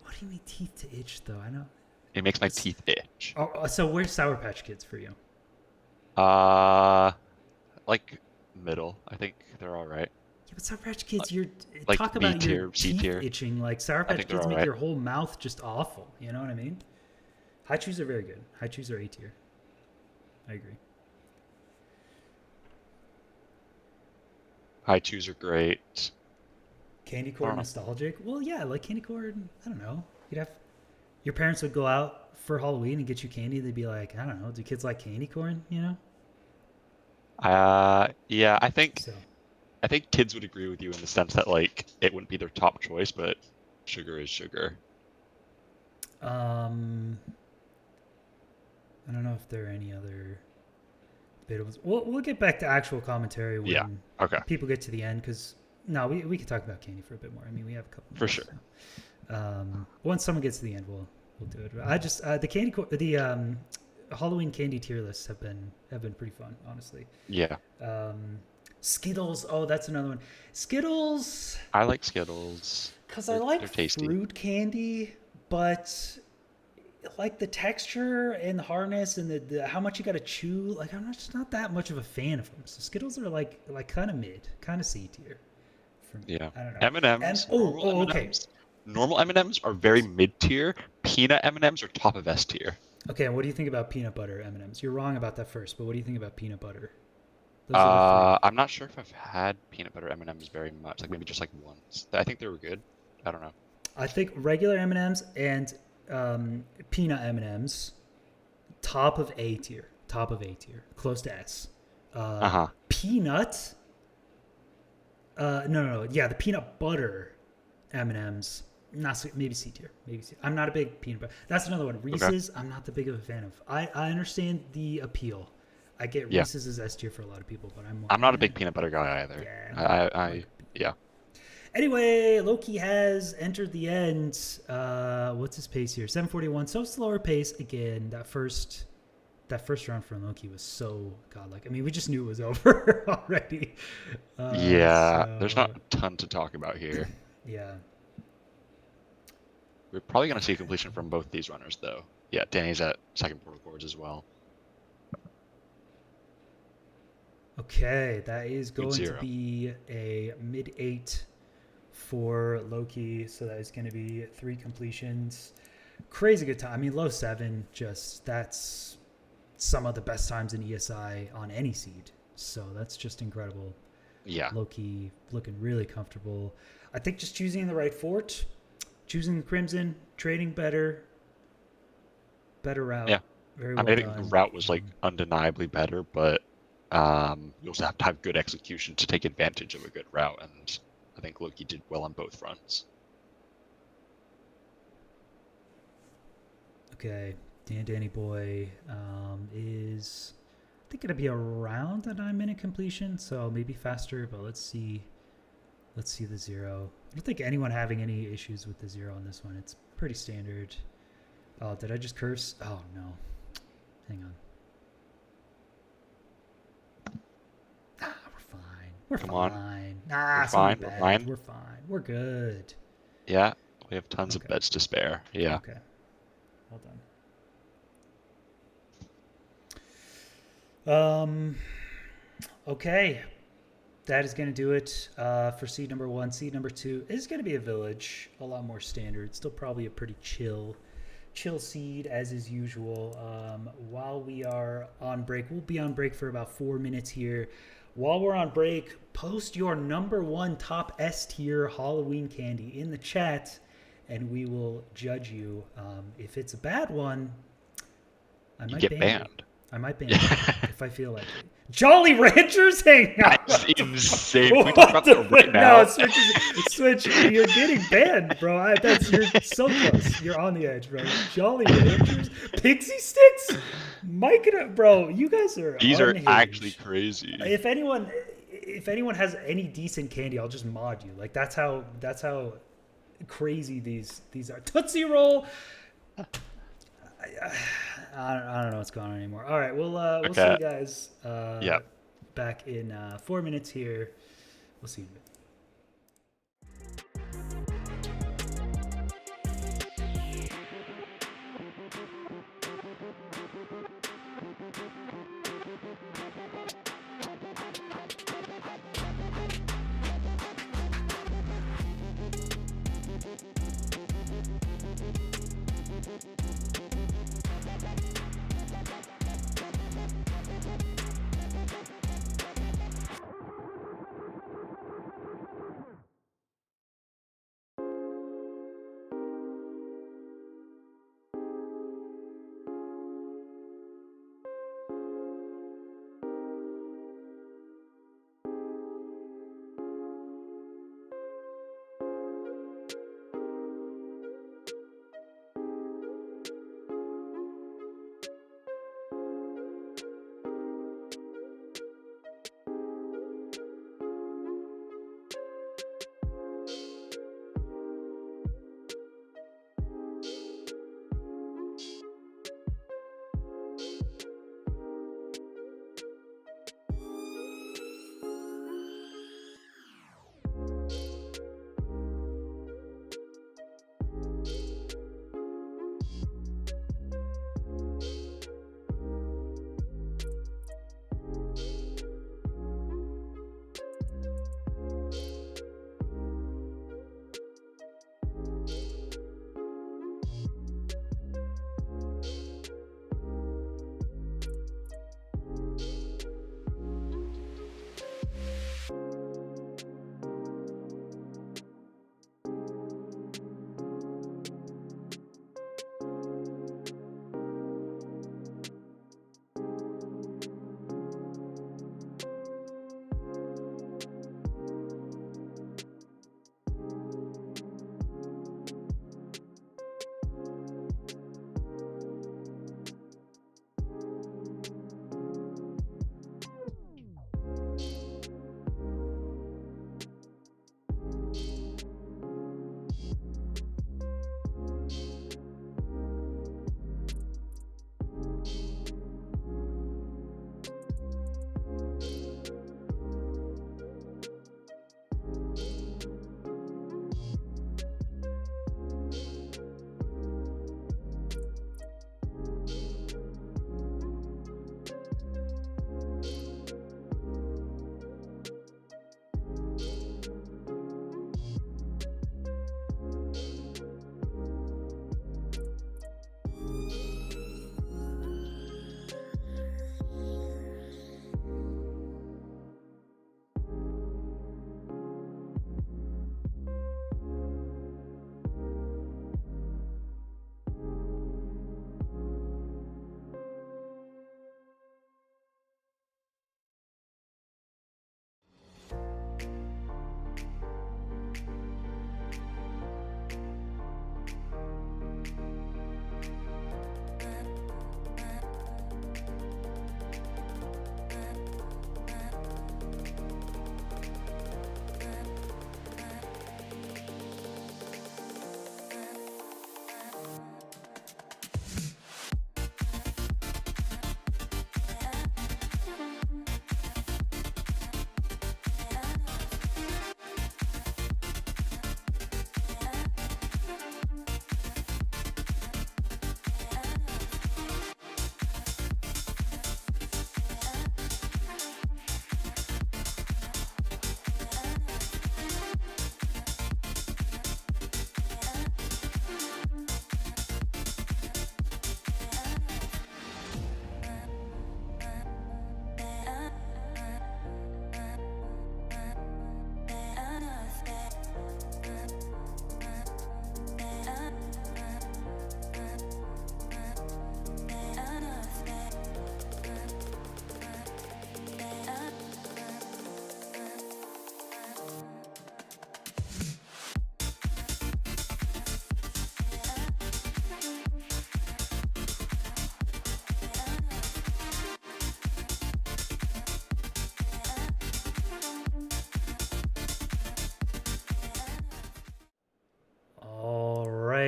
What do you mean teeth to itch though? I know. It makes my It's, teeth itch. so where's Sour Patch Kids for you? Uh, like middle. I think they're all right. Yeah, but Sour Patch Kids, you're Like talk B about your tier, C teeth tier. itching. Like Sour I Patch think they're Kids all make right. your whole mouth just awful. You know what I mean? High chews are very good. High chews are A tier. I agree. High chews are great. Candy I corn don't know. nostalgic? Well, yeah, like candy corn. I don't know. You'd have your parents would go out for Halloween and get you candy. They'd be like, I don't know, do kids like candy corn? You know? Yeah, So, I think kids would agree with you in the sense that like it wouldn't be their top choice, but sugar is sugar. um, I don't know if there are any other debatables. We'll get back to actual commentary Yeah. when Okay. people get to the end because no, we can talk about candy for a bit more. I mean, we have a couple For minutes. sure. So. Once someone gets to the end, we'll do it. I just the Halloween candy tier lists have been pretty fun, honestly. Yeah. Um, Skittles. Oh, that's another one. Skittles, I like Skittles. because I like They're tasty. fruit candy, but like the texture and the hardness and the how much you got to chew. Like just not that much of a fan of them. So Skittles are like kind of mid, kind of C tier. For me, Yeah. I don't know. And M&Ms, normal okay, M&Ms, normal M&Ms are very mid tier. Peanut M&Ms are top of S tier. okay. And what do you think about peanut butter M and M's? You're wrong about that first, but what do you think about peanut butter? Those are the three. I'm not sure if I've had peanut butter M&Ms very much. Like maybe just like once. I think they were good. I don't know. I think regular M and M's and peanut M and M's top of A tier, close to S. Uh-huh. Peanut, no, yeah, the peanut butter M and M's, maybe C tier, maybe C. I'm not a big peanut butter. That's another one. Okay. Reese's, I'm not the big of a fan of. I understand the appeal. I get Yeah. Reese's is S tier for a lot of people, but I'm more. I'm not a big peanut butter guy either. Yeah. Yeah. Anyway, Lowkey has entered the end. What's his pace here? 741. So slower pace again. That first round from Lowkey was so godlike. I mean, we just knew it was over already. Yeah. There's So not a ton to talk about here. yeah. We're probably going to see completion from both these runners, though. Yeah, Danny's at second portal chords as well. Okay, that is Good going to zero. be a mid 8 for Lowkey. So that is going to be 3 completions. Crazy good time. I mean, low 7. That's some of the best times in ESI on any seed. So that's just incredible. Yeah. Lowkey looking really comfortable. I think just choosing the right fort, choosing the Crimson, trading better route. Yeah. Very I well mean, I think done. the route was like undeniably better, but you also have to have good execution to take advantage of a good route, and I think Loki did well on both fronts. Okay, Dandannyboy is I think it'll be around a 9-minute completion, so maybe faster. But let's see the zero. I don't think anyone having any issues with the zero on this one. It's pretty standard. Oh, did I just curse? Oh no. Hang on. We're fine. We're Come fine. on. Nah, We're it's only fine. We're bad. fine. We're fine. We're good. Yeah, we have tons of Okay. beds to spare. Yeah. Okay. Well done. Okay. that is going to do it for seed number 1. Seed number 2 is going to be a village, a lot more standard. Still probably a pretty chill seed as is usual. While we are on break, we'll be on break for about 4 minutes here. While we're on break, post your number 1 top S tier Halloween candy in the chat, and we will judge you. If it's a bad one, I might get ban banned. you. I might ban you if I feel like it. Jolly Ranchers, hang on. That's insane. Can we talk about that right now? No, switch. You're getting banned, bro. You're so close. You're on the edge, bro. Jolly Ranchers, Pixie Sticks, Mike, bro. You guys are. These unhinged. are actually crazy. If anyone has any decent candy, I'll just mod you. Like that's how crazy these are. Tootsie Roll. I don't know what's going on anymore. All right, we'll see you guys back in 4 minutes here. We'll see you in a bit.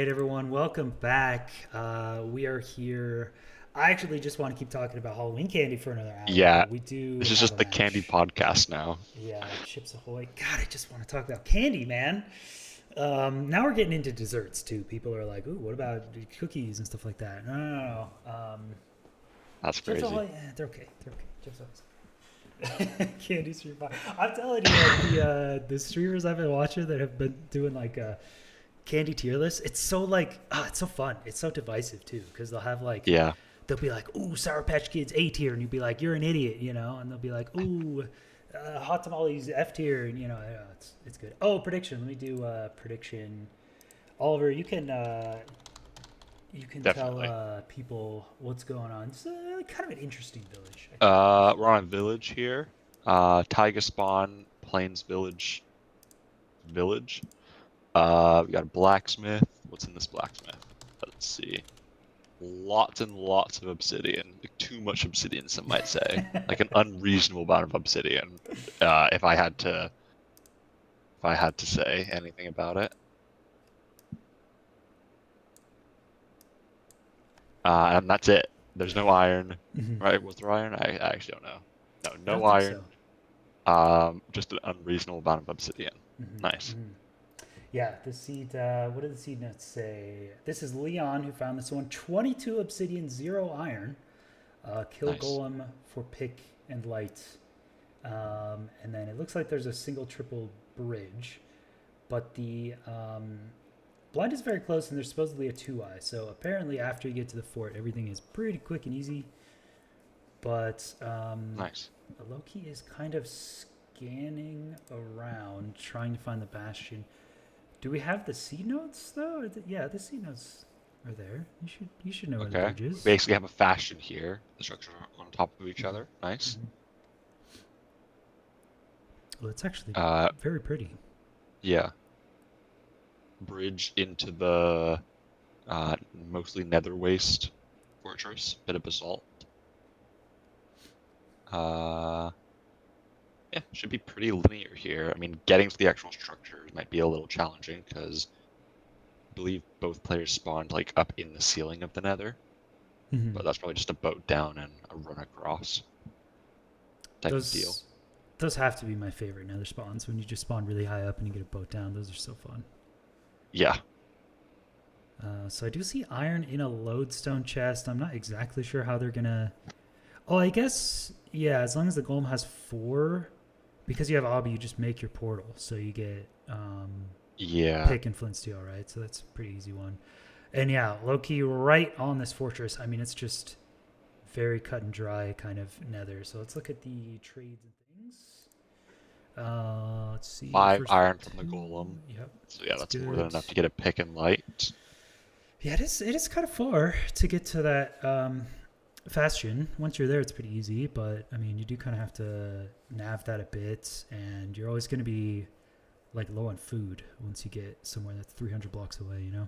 right, everyone, welcome back. We are here. I actually just want to keep talking about Halloween candy for another hour, Yeah, but we do this is have a just the candy match. podcast now. Yeah, Chips Ahoy. God, I just want to talk about candy, man. Now we're getting into desserts too. People are like, "Ooh, what about cookies and stuff like that?" No, no, no, no. That's Chips crazy. Ahoy, they're okay. They're okay. Chips Ahoy. Candy stream. I'm telling you, like the streamers I've been watching that have been doing like candy tier list. It's so like it's so fun. It's so divisive too because they'll have like Yeah, they'll be like, "Ooh, Sour Patch Kids A tier," and you'll be like, "You're an idiot," you know, and they'll be like, "Ooh, Hot Tamales F tier," and it's good. Oh, prediction. Let me do prediction. Oliver, you can tell definitely. people what's going on. It's kind of an interesting village, I think. We're on a village here. Taiga Spawn, Plains Village. We got a blacksmith. What's in this blacksmith? Let's see. Lots and lots of obsidian. Like, too much obsidian, some might say. Like an unreasonable amount of obsidian. If I had to say anything about it. And that's it. There's no iron, Mhm. right? Was there iron? I actually don't know. No, I no don't think so. iron. Just an unreasonable amount of obsidian. Nice. Yeah, the seed. What did the seed notes say? This is Leon who found this one. 22 obsidian, 0 iron. Kill Nice. golem for pick and light. And then it looks like there's a single triple bridge, but the blind is very close, and there's supposedly a 2-eye. So apparently, after you get to the fort, everything is pretty quick and easy. But Nice. Lowkey is kind of scanning around, trying to find the bastion. Do we have the seed notes though? Yeah, the seed notes are there. You should know where the Okay. bridge We is. basically have a fashion here. The structures are on top of each Mm-hmm. other. Nice. Mm-hmm. Well, it's actually Uh, very pretty. yeah. Bridge into the mostly nether waste fortress. Bit of basalt. Uh, yeah, should be pretty linear here. I mean, getting to the actual structures might be a little challenging because I believe both players spawned like up in the ceiling of the nether, Mm-hmm. but that's probably just a boat down and a run across type of deal. Those those have to be my favorite nether spawns when you just spawn really high up and you get a boat down. Those are so fun. Yeah. So I do see iron in a lodestone chest. I'm not exactly sure how they're gonna. Oh, I guess yeah. As long as the golem has 4, because you have obby, you just make your portal, so you get Yeah. pick and flint steel, right? So that's a pretty easy one. And yeah, low key right on this fortress. I mean, it's just very cut and dry kind of nether. So let's look at the trades and things. Let's see. 5 First iron from the 2. golem. Yep, So yeah, that's that's more than good. enough to get a pick and light. Yeah, it is kind of far to get to that bastion. Once you're there, it's pretty easy. But I mean, you do kind of have to nav that a bit, and you're always going to be like low on food once you get somewhere that's 300 blocks away. You know.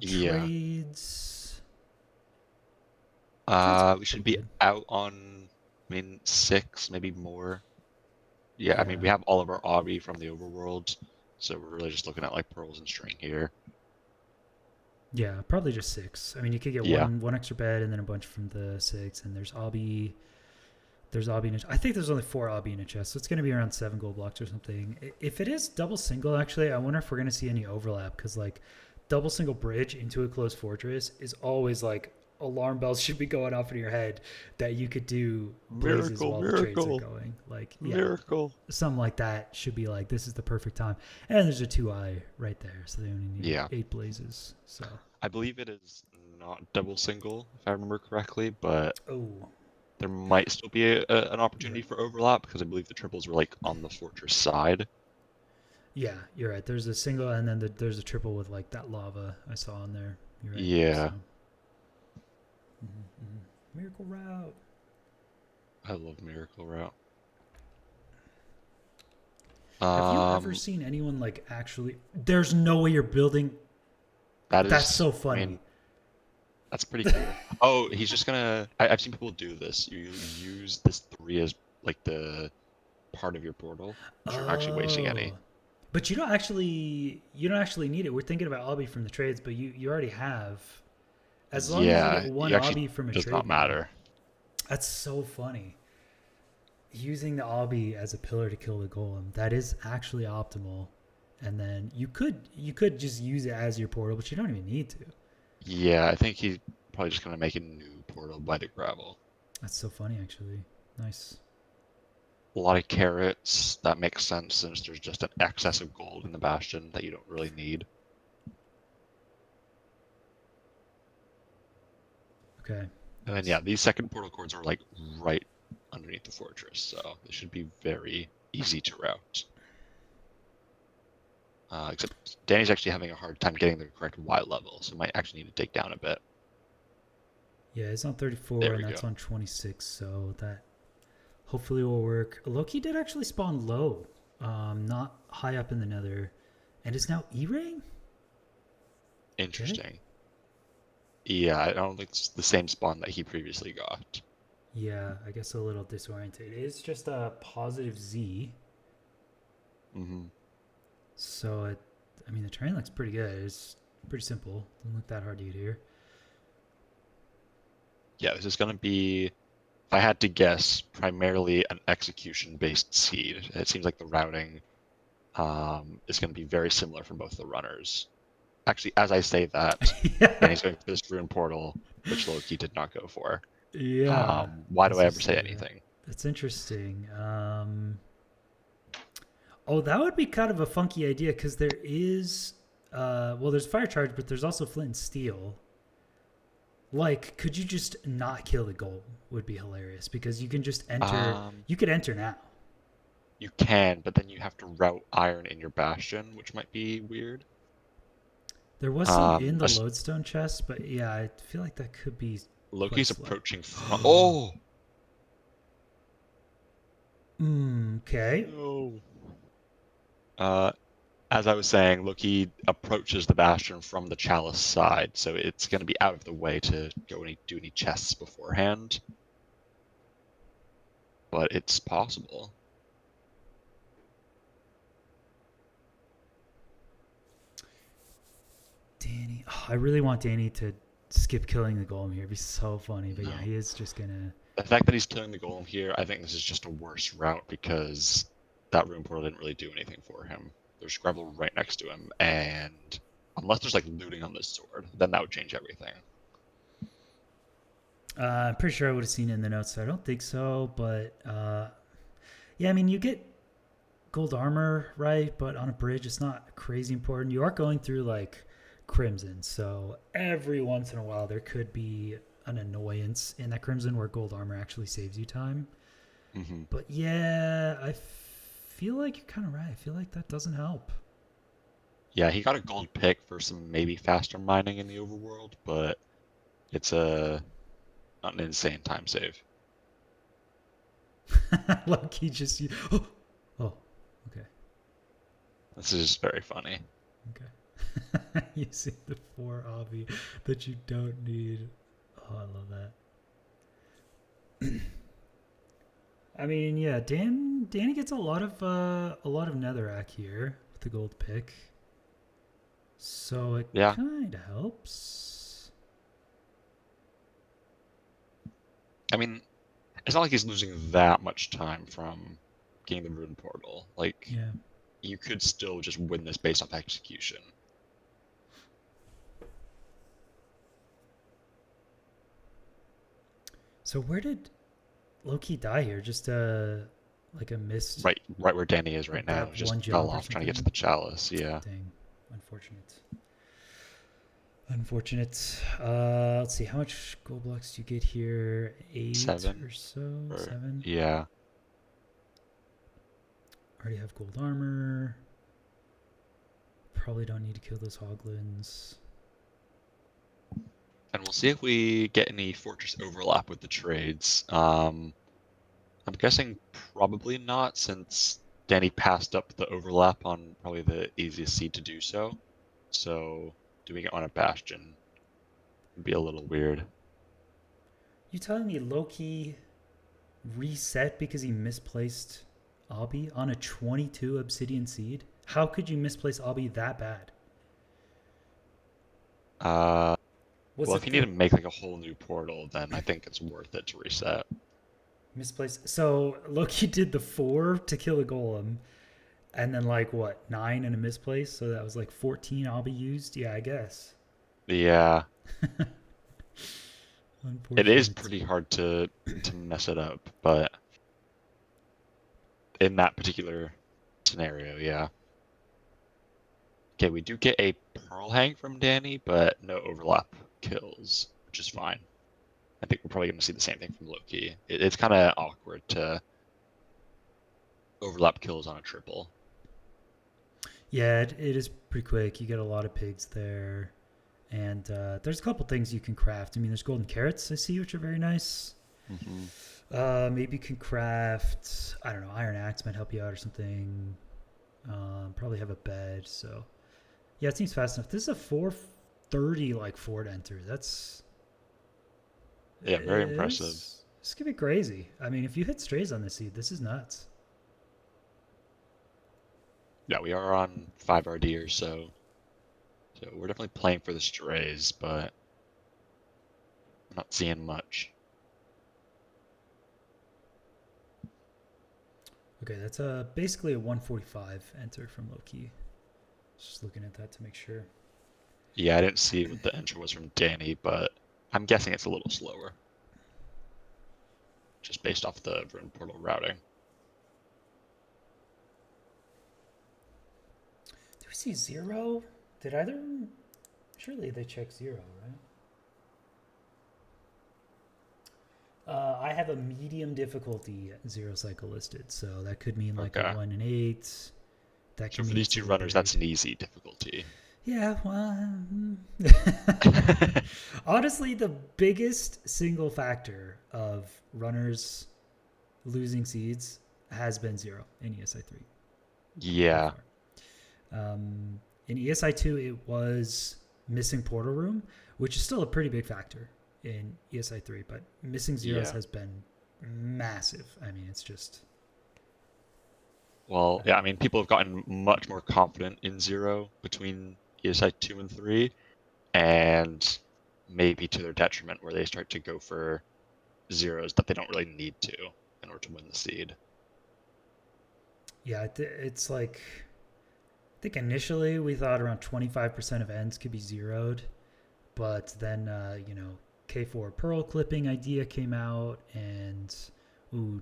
Yeah. Trades. Trades We should pretty be good. out on, I mean, 6, maybe more. Yeah, I mean, Yeah. we have all of our obby from the overworld, so we're really just looking at like pearls and string here. Yeah, probably just 6. I mean, you could get Yeah. one extra bed and then a bunch from the 6. And there's obby. There's obby in a, I think there's only 4 obby in a chest, so it's going to be around 7 gold blocks or something. If it is double single, actually, I wonder if we're going to see any overlap because like double single bridge into a closed fortress is always like alarm bells should be going off in your head that you could do blazes Miracle, while the trades are miracle, going. Like yeah, miracle. something like that should be like this is the perfect time. And there's a 2-eye right there, so they only need Yeah. 8 blazes. So I believe it is not double single, if I remember correctly, but oh there might still be an you're opportunity right. for overlap because I believe the triples were like on the fortress side. Yeah, you're right. There's a single, and then there's a triple with like that lava I saw in there. You're right. So, Yeah, Miracle Route. I love Miracle Route. Have you ever Um, seen anyone like actually? There's no way you're building. that That's is, so I funny. mean, that's pretty cool. Oh, he's just gonna. I've seen people do this. You use this 3 as like the part of your portal, but you're not actually wasting Oh, any. But you don't actually need it. We're thinking about obby from the trades, but you already have. As long as you get Yeah, one you actually obby from a does trade not now. matter. That's so funny. Using the obby as a pillar to kill the golem, that is actually optimal. And then you could just use it as your portal, but you don't even need to. Yeah, I think he's probably just gonna make a new portal by the gravel. That's so funny, actually. Nice. A lot of carrots. That makes sense since there's just an excess of gold in the bastion that you don't really need. Okay. And then Nice. yeah, these second portal cords are like right underneath the fortress, so they should be very easy to route. Except Danny's actually having a hard time getting the correct Y level, so might actually need to dig down a bit. Yeah, it's on 34 There and we go. that's on 26, so that hopefully will work. Lowkey did actually spawn low, not high up in the nether, and is now E-ring? Okay. Interesting. Yeah, I don't think it's the same spawn that he previously got. Yeah, I guess a little disoriented. It's just a positive Z, Hmm. so I mean, the terrain looks pretty good. It's pretty simple. Doesn't look that hard to get here. Yeah, this is going to be, if I had to guess, primarily an execution-based seed. It seems like the routing is going to be very similar from both the runners. Actually, as I say that, Yeah. Danny's going for this rune portal, which Lowkey did not go for. Yeah. Why do As I you ever say say that. anything? That's interesting. Oh, that would be kind of a funky idea because there is, well, there's fire charge, but there's also flint and steel. Like, could you just not kill the golem? Would be hilarious because you can just enter. Um, You could enter now. you can, but then you have to route iron in your bastion, which might be weird. There was some in the lodestone chest, but yeah, I feel like that could be quite Loki's slow. approaching front. Oh Okay. no! Uh, as I was saying, Loki approaches the bastion from the chalice side, so it's going to be out of the way to go and do any chests beforehand. But it's possible. Danny. Oh, I really want Danny to skip killing the golem here. It'd be so funny. But yeah, No. he is just gonna. The fact that he's killing the golem here, I think this is just a worse route because that rune portal didn't really do anything for him. There's gravel right next to him, and unless there's like looting on this sword, then that would change everything. I'm pretty sure I would have seen it in the notes. So I don't think so, but yeah, I mean, you get gold armor, right? But on a bridge, it's not crazy important. You are going through like crimson, so every once in a while there could be an annoyance in that crimson where gold armor actually saves you time. Hmm. But yeah, I feel like you're kind of right. I feel like that doesn't help. Yeah, he got a gold pick for some maybe faster mining in the overworld, but it's a not an insane time save. Lucky just you. Oh, oh, okay, This is just very funny. okay. You see the four obby that you don't need. Oh, I love that. I mean, yeah, Danny gets a lot of netherrack here with the gold pick, so it Yeah, kind of helps. I mean, it's not like he's losing that much time from getting the rune portal. Like, Yeah. you could still just win this based off execution. So where did Loki die here? Just like a missed Right where Danny is right now. that Just one fell jump or off trying to get to something. the chalice. Yeah. Dang, unfortunate. Unfortunate. Let's see. How much gold blocks do you get here? 8 7. or so? Or 7? yeah. Already have gold armor. Probably don't need to kill those hoglins. And we'll see if we get any fortress overlap with the trades. I'm guessing probably not, since Danny passed up the overlap on probably the easiest seed to do so. So doing it on a bastion would be a little weird. You telling me Loki reset because he misplaced Obby on a 22 obsidian seed? How could you misplace Obby that bad? Uh, Was well, if it you need the to make like a whole new portal, then I think it's worth it to reset. misplace? So Loki did the 4 to kill a golem, and then like what 9 in a misplace. So that was like 14 Obby used. Yeah, I guess. Yeah, it is Unfortunate. pretty hard to mess it up, but in that particular scenario, yeah. Okay, we do get a Pearl Hang from Danny, but no overlap kills, which is fine. I think we're probably going to see the same thing from Lowkey. It's kind of awkward to overlap kills on a triple. Yeah, it is pretty quick. You get a lot of pigs there. And there's a couple things you can craft. I mean, there's golden carrots I see, which are very nice. Hmm. Maybe you can craft, I don't know, iron axe might help you out or something. Probably have a bed. So yeah, it seems fast enough. This is a 430 like Ford enter. Yeah, very impressive. This could be crazy. I mean, if you hit strays on this seed, this is nuts. Yeah, we are on 5 RD or so. So we're definitely playing for the strays, but I'm not seeing much. Okay, that's basically a 145 enter from Lowkey. Just looking at that to make sure. Yeah, I didn't see what the enter was from Danny, but I'm guessing it's a little slower. Just based off the rune portal routing. Do we see 0? Did either? Surely they check 0, right? I have a medium difficulty 0 cycle listed, so that could mean like a Okay. 1 in 8. That So can for mean these it's a two little runners, that's big. an easy difficulty. Yeah, well, honestly, the biggest single factor of runners losing seeds has been 0 in ESI3 by Yeah, far. In ESI2, it was missing portal room, which is still a pretty big factor in ESI3, but missing zeros yeah. has been massive. I mean, it's just. Well, yeah, I mean, people have gotten much more confident in zero between ESI 2 and 3, and maybe to their detriment, where they start to go for zeros that they don't really need to in order to win the seed. Yeah, it's like. I think initially we thought around 25% of ends could be zeroed, but then, K4 Pearl clipping idea came out, and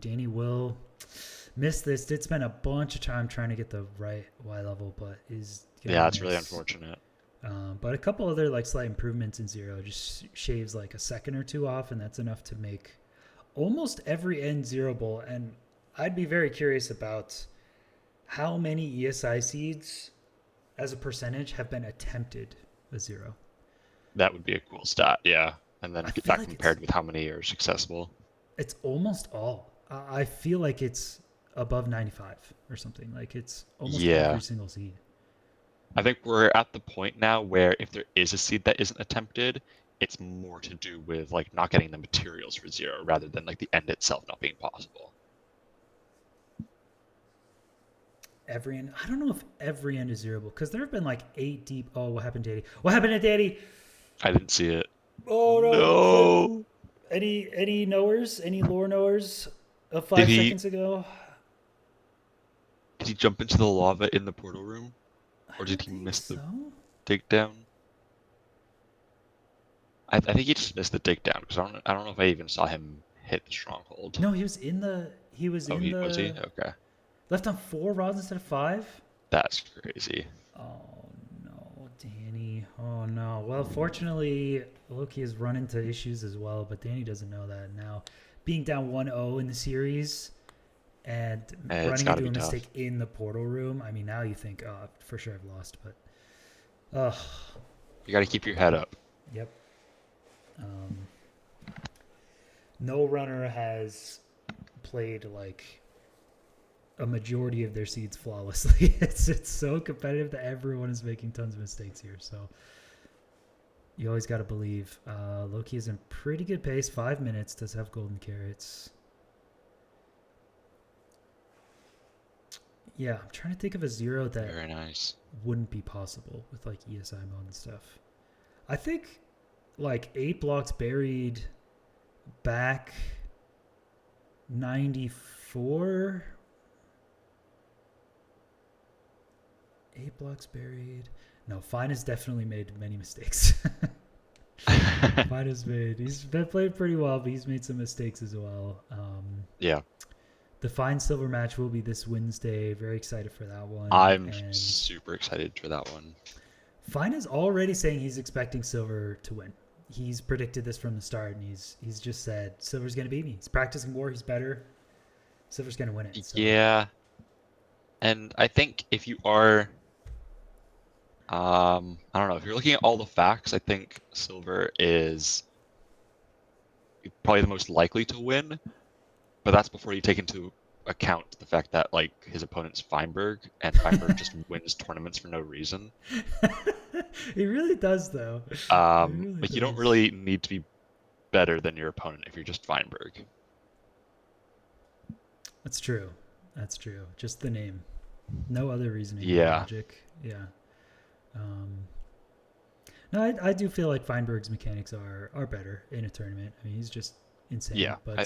Danny will miss this. Did spend a bunch of time trying to get the right Y level, but is gonna Yeah, it's really miss. unfortunate. But a couple other like slight improvements in zero just shaves like a second or two off, and that's enough to make almost every end zeroable. And I'd be very curious about how many ESI seeds as a percentage have been attempted a 0. That would be a cool stat, yeah. And then I get feel that like it's compared with how many are successful. it's almost all. I feel like it's above 95 or something. Like it's almost Yeah. every single seed. I think we're at the point now where if there is a seed that isn't attempted, it's more to do with like not getting the materials for zero rather than like the end itself not being possible. Every end. I don't know if every end is zeroable because there have been like 8 deep. Oh, what happened, Daddy? What happened to Daddy? I didn't see it. Oh no, clip. No. Any knowers? Any lore knowers of Did 5 seconds ago? he jump into the lava in the portal room? I Or did don't he think miss the so. dig down? I think he just missed the dig down because I don't know if I even saw him hit the stronghold. No, he was in the. He was Oh, in was he? the. Okay. Left on 4 rods instead of 5. That's crazy. Oh no, Danny. Oh no. Well, fortunately, Loki has run into issues as well, but Danny doesn't know that now. Being down 1-0 in the series and It's running got to into be a tough. mistake in the portal room. I mean, now you think, oh, for sure I've lost, but You got to keep your head up. yep. Um, no runner has played like a majority of their seeds flawlessly. It's so competitive that everyone is making tons of mistakes here. So you always got to believe. Lowkey is in pretty good pace. 5 minutes. Does have golden carrots. Yeah, I'm trying to think of a zero that Very nice. wouldn't be possible with like ESI mode and stuff. I think like 8 blocks buried back 94. 8 blocks buried. No, Fine has definitely made many mistakes. Fine has made. He's been playing pretty well, but he's made some mistakes as well. Yeah. The Fine Silver match will be this Wednesday. Very excited for that one. I'm And super excited for that one. Fine is already saying he's expecting Silver to win. He's predicted this from the start, and he's just said Silver's going to beat me. He's practicing more. He's better. Silver's going to win it. So. Yeah. And I think if you are, I don't know, if you're looking at all the facts, I think Silver is probably the most likely to win. But that's before you take into account the fact that like his opponent's Feinberg, and Feinberg just wins tournaments for no reason. He really does, though. He really Like you don't does. really need to be better than your opponent if you're just Feinberg. That's true. That's true. Just the name. No other reasoning or Yeah. logic. Yeah. No, I do feel like Feinberg's mechanics are better in a tournament. I mean, he's just insane. Yeah, But I-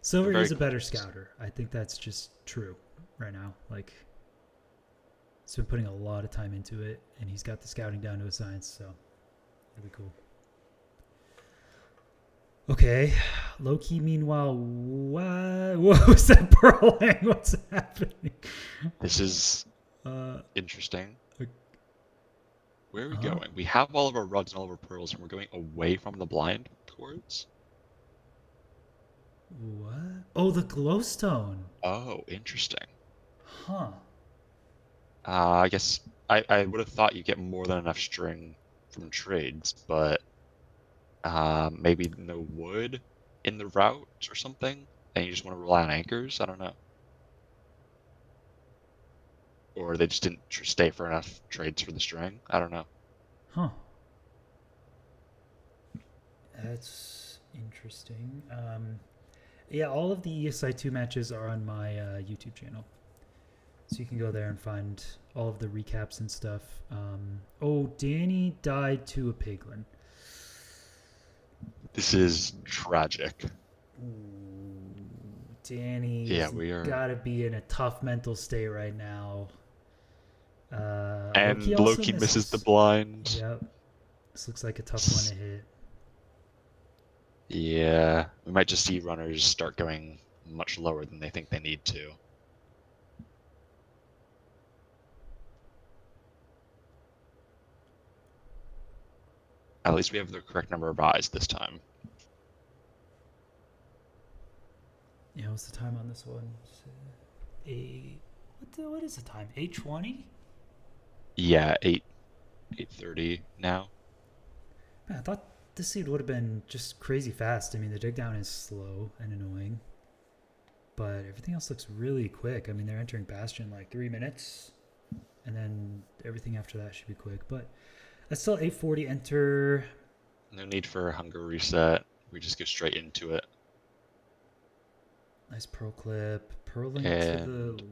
Silver very is a better close. scouter. I think that's just true right now. Like, he's been putting a lot of time into it, and he's got the scouting down to a science. So it'll be cool. Okay, Lowkey. Meanwhile, what was that burling? What's happening? This is Uh, interesting. uh, Where are we uh-huh. going? We have all of our rods and all of our pearls, and we're going away from the blind towards. What? Oh, the glowstone. Oh, interesting. Huh. I guess I would have thought you get more than enough string from trades, but maybe no wood in the route or something, and you just want to rely on anchors. I don't know. Or they just didn't stay for enough trades for the string. I don't know. Huh. That's interesting. Yeah, all of the ESI2 matches are on my YouTube channel. So you can go there and find all of the recaps and stuff. Oh, Danny died to a piglin. This is tragic. Ooh, Danny's Yeah, we are. got to be in a tough mental state right now. And Lowkey also Loki misses the blind. Yep. This looks like a tough one to hit. Yeah, we might just see runners start going much lower than they think they need to. At least we have the correct number of eyes this time. Yeah, what's the time on this one? What is the time? 8:20? Yeah, 8:30 now. Man, I thought this seed would have been just crazy fast. I mean, the dig down is slow and annoying, but everything else looks really quick. I mean, they're entering Bastion in like 3 minutes, and then everything after that should be quick. But that's still 8:40 enter. No need for a hunger reset. We just go straight into it. Nice pearl clip. Pearl link to And the.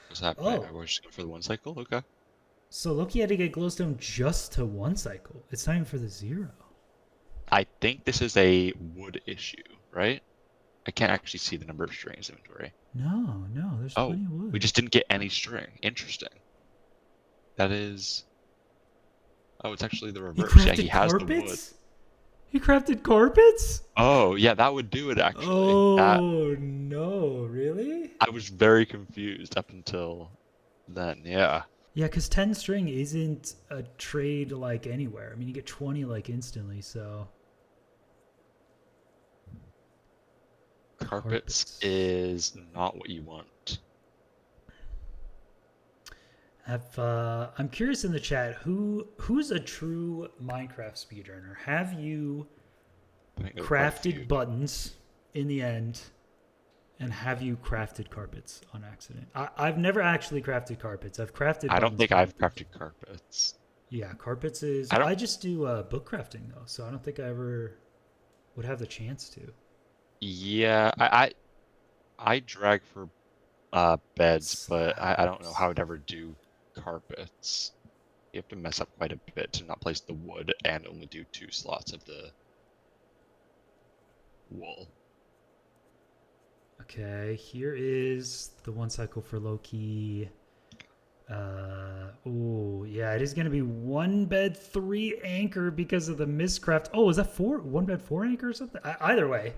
what's happening? Oh, We're just going for the one cycle? Okay. so Loki had to get glowstone just to one cycle. It's not even for the 0. I think this is a wood issue, right? I can't actually see the number of strings inventory. No, there's Oh, plenty of wood. we just didn't get any string. Interesting. That is... Oh, it's actually the He reverse. Yeah, crafted he has the wood. carpets? He crafted carpets? Oh, yeah, that would do it, actually. That Oh no, really? I was very confused up until then, yeah. Yeah, because 10 string isn't a trade like anywhere. I mean, you get 20 like instantly, so. Carpets is not what you want. I'm curious in the chat, who's a true Minecraft speedrunner? Have you I think there are quite a few. crafted buttons in the end, and have you crafted carpets on accident? I've never actually crafted carpets. I've crafted. I don't buttons think for I've other crafted carpets. Yeah, carpets is. I don't- I just do book crafting though, so I don't think I ever would have the chance to. Yeah, I drag for beds, but I don't know Slabs. how I'd ever do carpets. You have to mess up quite a bit to not place the wood and only do 2 slots of the wool. Okay, here is the one cycle for Lowkey. Oh, yeah, it is going to be 1 bed, 3 anchor because of the miscraft. Oh, is that 1 bed, 4 anchor or something? Either way,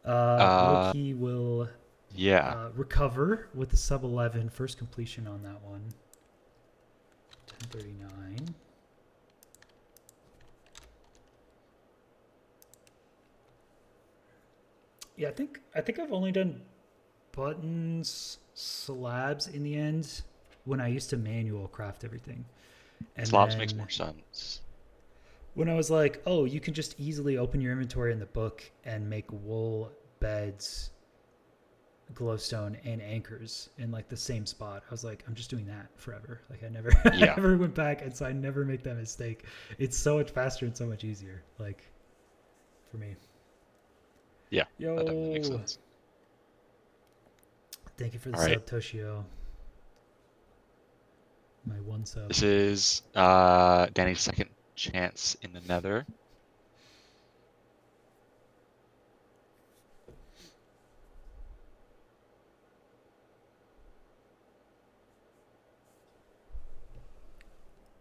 Uh, Lowkey will yeah. recover with the sub 11 first completion on that one. 1039. Yeah, I think I've only done buttons, slabs in the end when I used to manual craft everything. And Slabs makes then more sense. when I was like, oh, you can just easily open your inventory in the book and make wool beds, glowstone, and anchors in like the same spot. I was like, I'm just doing that forever. Like I never, I Yeah. never went back, and so I never make that mistake. It's so much faster and so much easier. Like for me. Yeah. That definitely makes Yo, sense. thank you for the All right. sub, Toshio. My one sub. This is Danny's second chance in the Nether.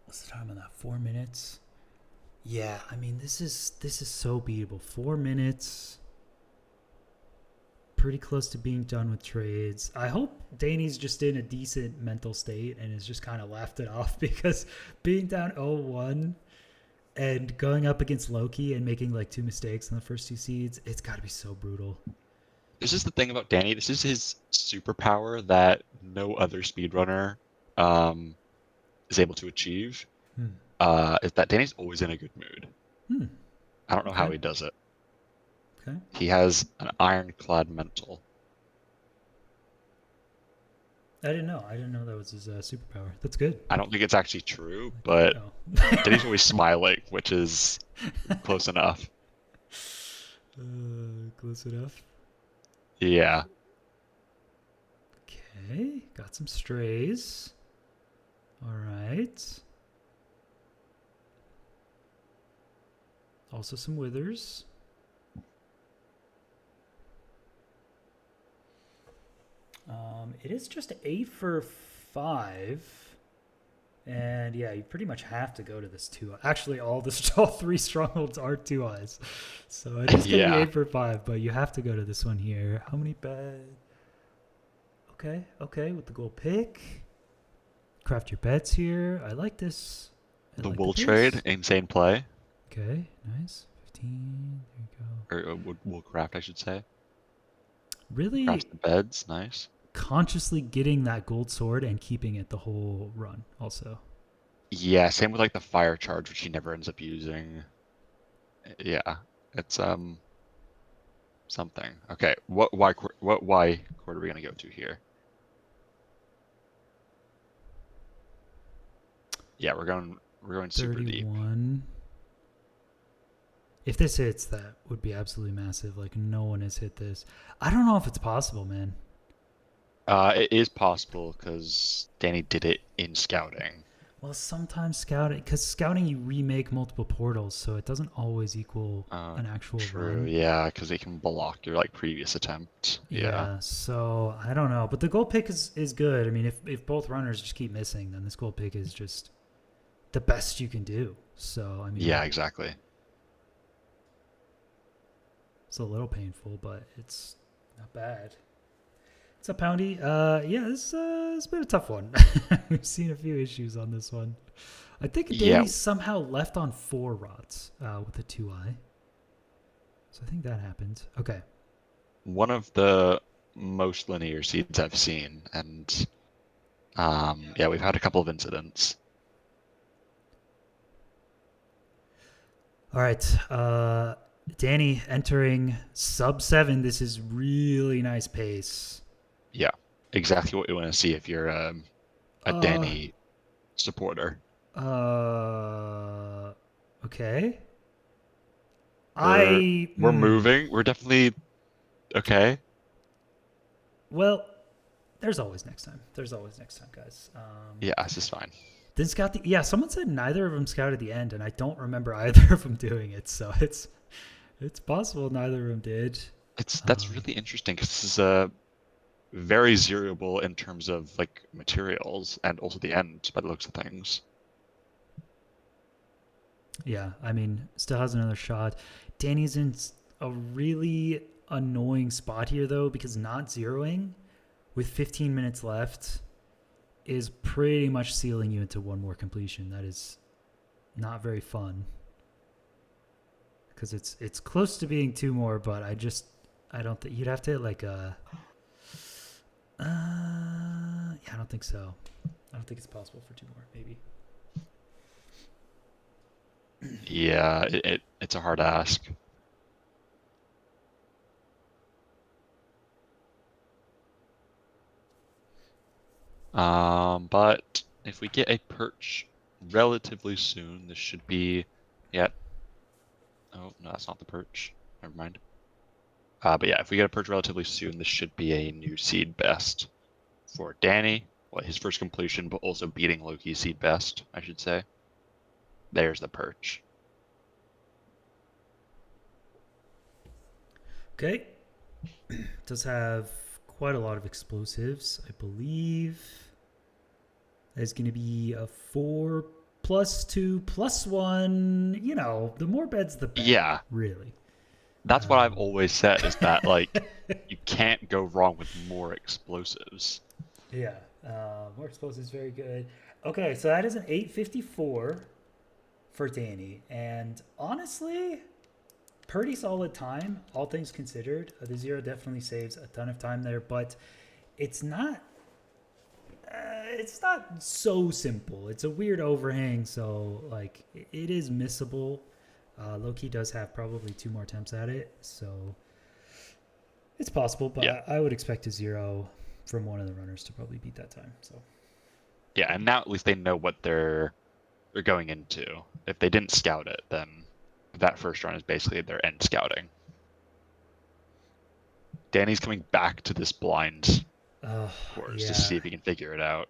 What's the time on that? 4 minutes. Yeah, I mean this is so beatable. 4 minutes. Pretty close to being done with trades. I hope Danny's just in a decent mental state and has just kind of laughed it off because being down 0-1 and going up against Lowkey and making like 2 mistakes on the first 2 seeds, it's got to be so brutal. This is the thing about Danny. This is his superpower that no other speedrunner um, is able to achieve. Hmm. Is that Danny's always in a good mood. Hmm. I don't know how Okay. he does it. Okay. He has an ironclad mental. I didn't know. I didn't know that was his superpower. That's good. I don't think it's actually true, but Danny's Oh. always smiling, which is close enough. Close enough. Yeah. Okay. Got some strays. All right. Also some withers. It is just 8 for 5. And yeah, you pretty much have to go to this 2. Actually, all 3 strongholds are 2 eyes. So it is going to be Yeah. 8 for 5, but you have to go to this one here. How many beds? Okay, with the gold pick. Craft your bets here. I like this. I The like the wool trade, pace. insane play. Okay, nice. 15. There you go. Or wool craft, I should say. Crafts Really the beds, nice. consciously getting that gold sword and keeping it the whole run, also. Yeah, same with like the fire charge, which he never ends up using. Yeah, it's something. Okay, what Y chord are we gonna go to here? Yeah, we're going super deep. 31. If this hits, that would be absolutely massive. Like, no one has hit this. I don't know if it's possible, man. It is possible because Danny did it in scouting. Well, sometimes scouting, because scouting, you remake multiple portals, so it doesn't always equal Uh, an actual True, run. yeah, because they can block your like previous attempt. Yeah, Yeah, so I don't know. But the gold pick is good. I mean, if both runners just keep missing, then this gold pick is just the best you can do. So, I mean, yeah, exactly. it's a little painful, but it's not bad. What's up, Poundy? Yeah, it's been a tough one. We've seen a few issues on this one. I think Yeah, Danny somehow left on 4 rods with a 2 eye. So I think that happened. Okay. one of the most linear seeds I've seen, and yeah, we've had a couple of incidents. All right. Danny entering sub 7. This is really nice pace. Yeah, exactly what you want to see if you're a Uh, Danny supporter. uh, okay. We're I, we're moving. We're definitely okay. well, There's always next time. There's always next time, guys. Yeah, this is fine. Didn't scout the. Yeah, someone said neither of them scouted the end, and I don't remember either of them doing it. So it's possible neither of them did. That's really interesting because this is very zeroable in terms of like materials and also the end by the looks of things. Yeah, I mean, still has another shot. Danny's in a really annoying spot here though, because not zeroing with 15 minutes left is pretty much sealing you into one more completion. That is not very fun because it's close to being two more, but I don't think you'd have to hit like a. Yeah, I don't think so. I don't think it's possible for two more. Maybe. Yeah, it's a hard ask. But if we get a perch relatively soon, this should be, yeah. Oh no, that's not the perch. Never mind. But yeah, if we get a perch relatively soon, this should be a new seed best for Danny. Well, his first completion, but also beating Lowkey's seed best, I should say. There's the perch. Okay. Does have quite a lot of explosives, I believe. There's going to be a 4+2+1. You know, the more beds, the better. Yeah. Really. That's what I've always said, is that, like, you can't go wrong with more explosives. Yeah. More explosives, very good. Okay, so that is an 854 for Danny. And honestly, pretty solid time, all things considered. The zero definitely saves a ton of time there, but it's not so simple. It's a weird overhang, so like it is missable. Lowkey does have probably two more attempts at it, so it's possible, but Yeah. I would expect a zero from one of the runners to probably beat that time. So Yeah, and now at least they know what they're going into. If they didn't scout it, then that first run is basically their end scouting. Danny's coming back to this blind course to see if he can figure it out.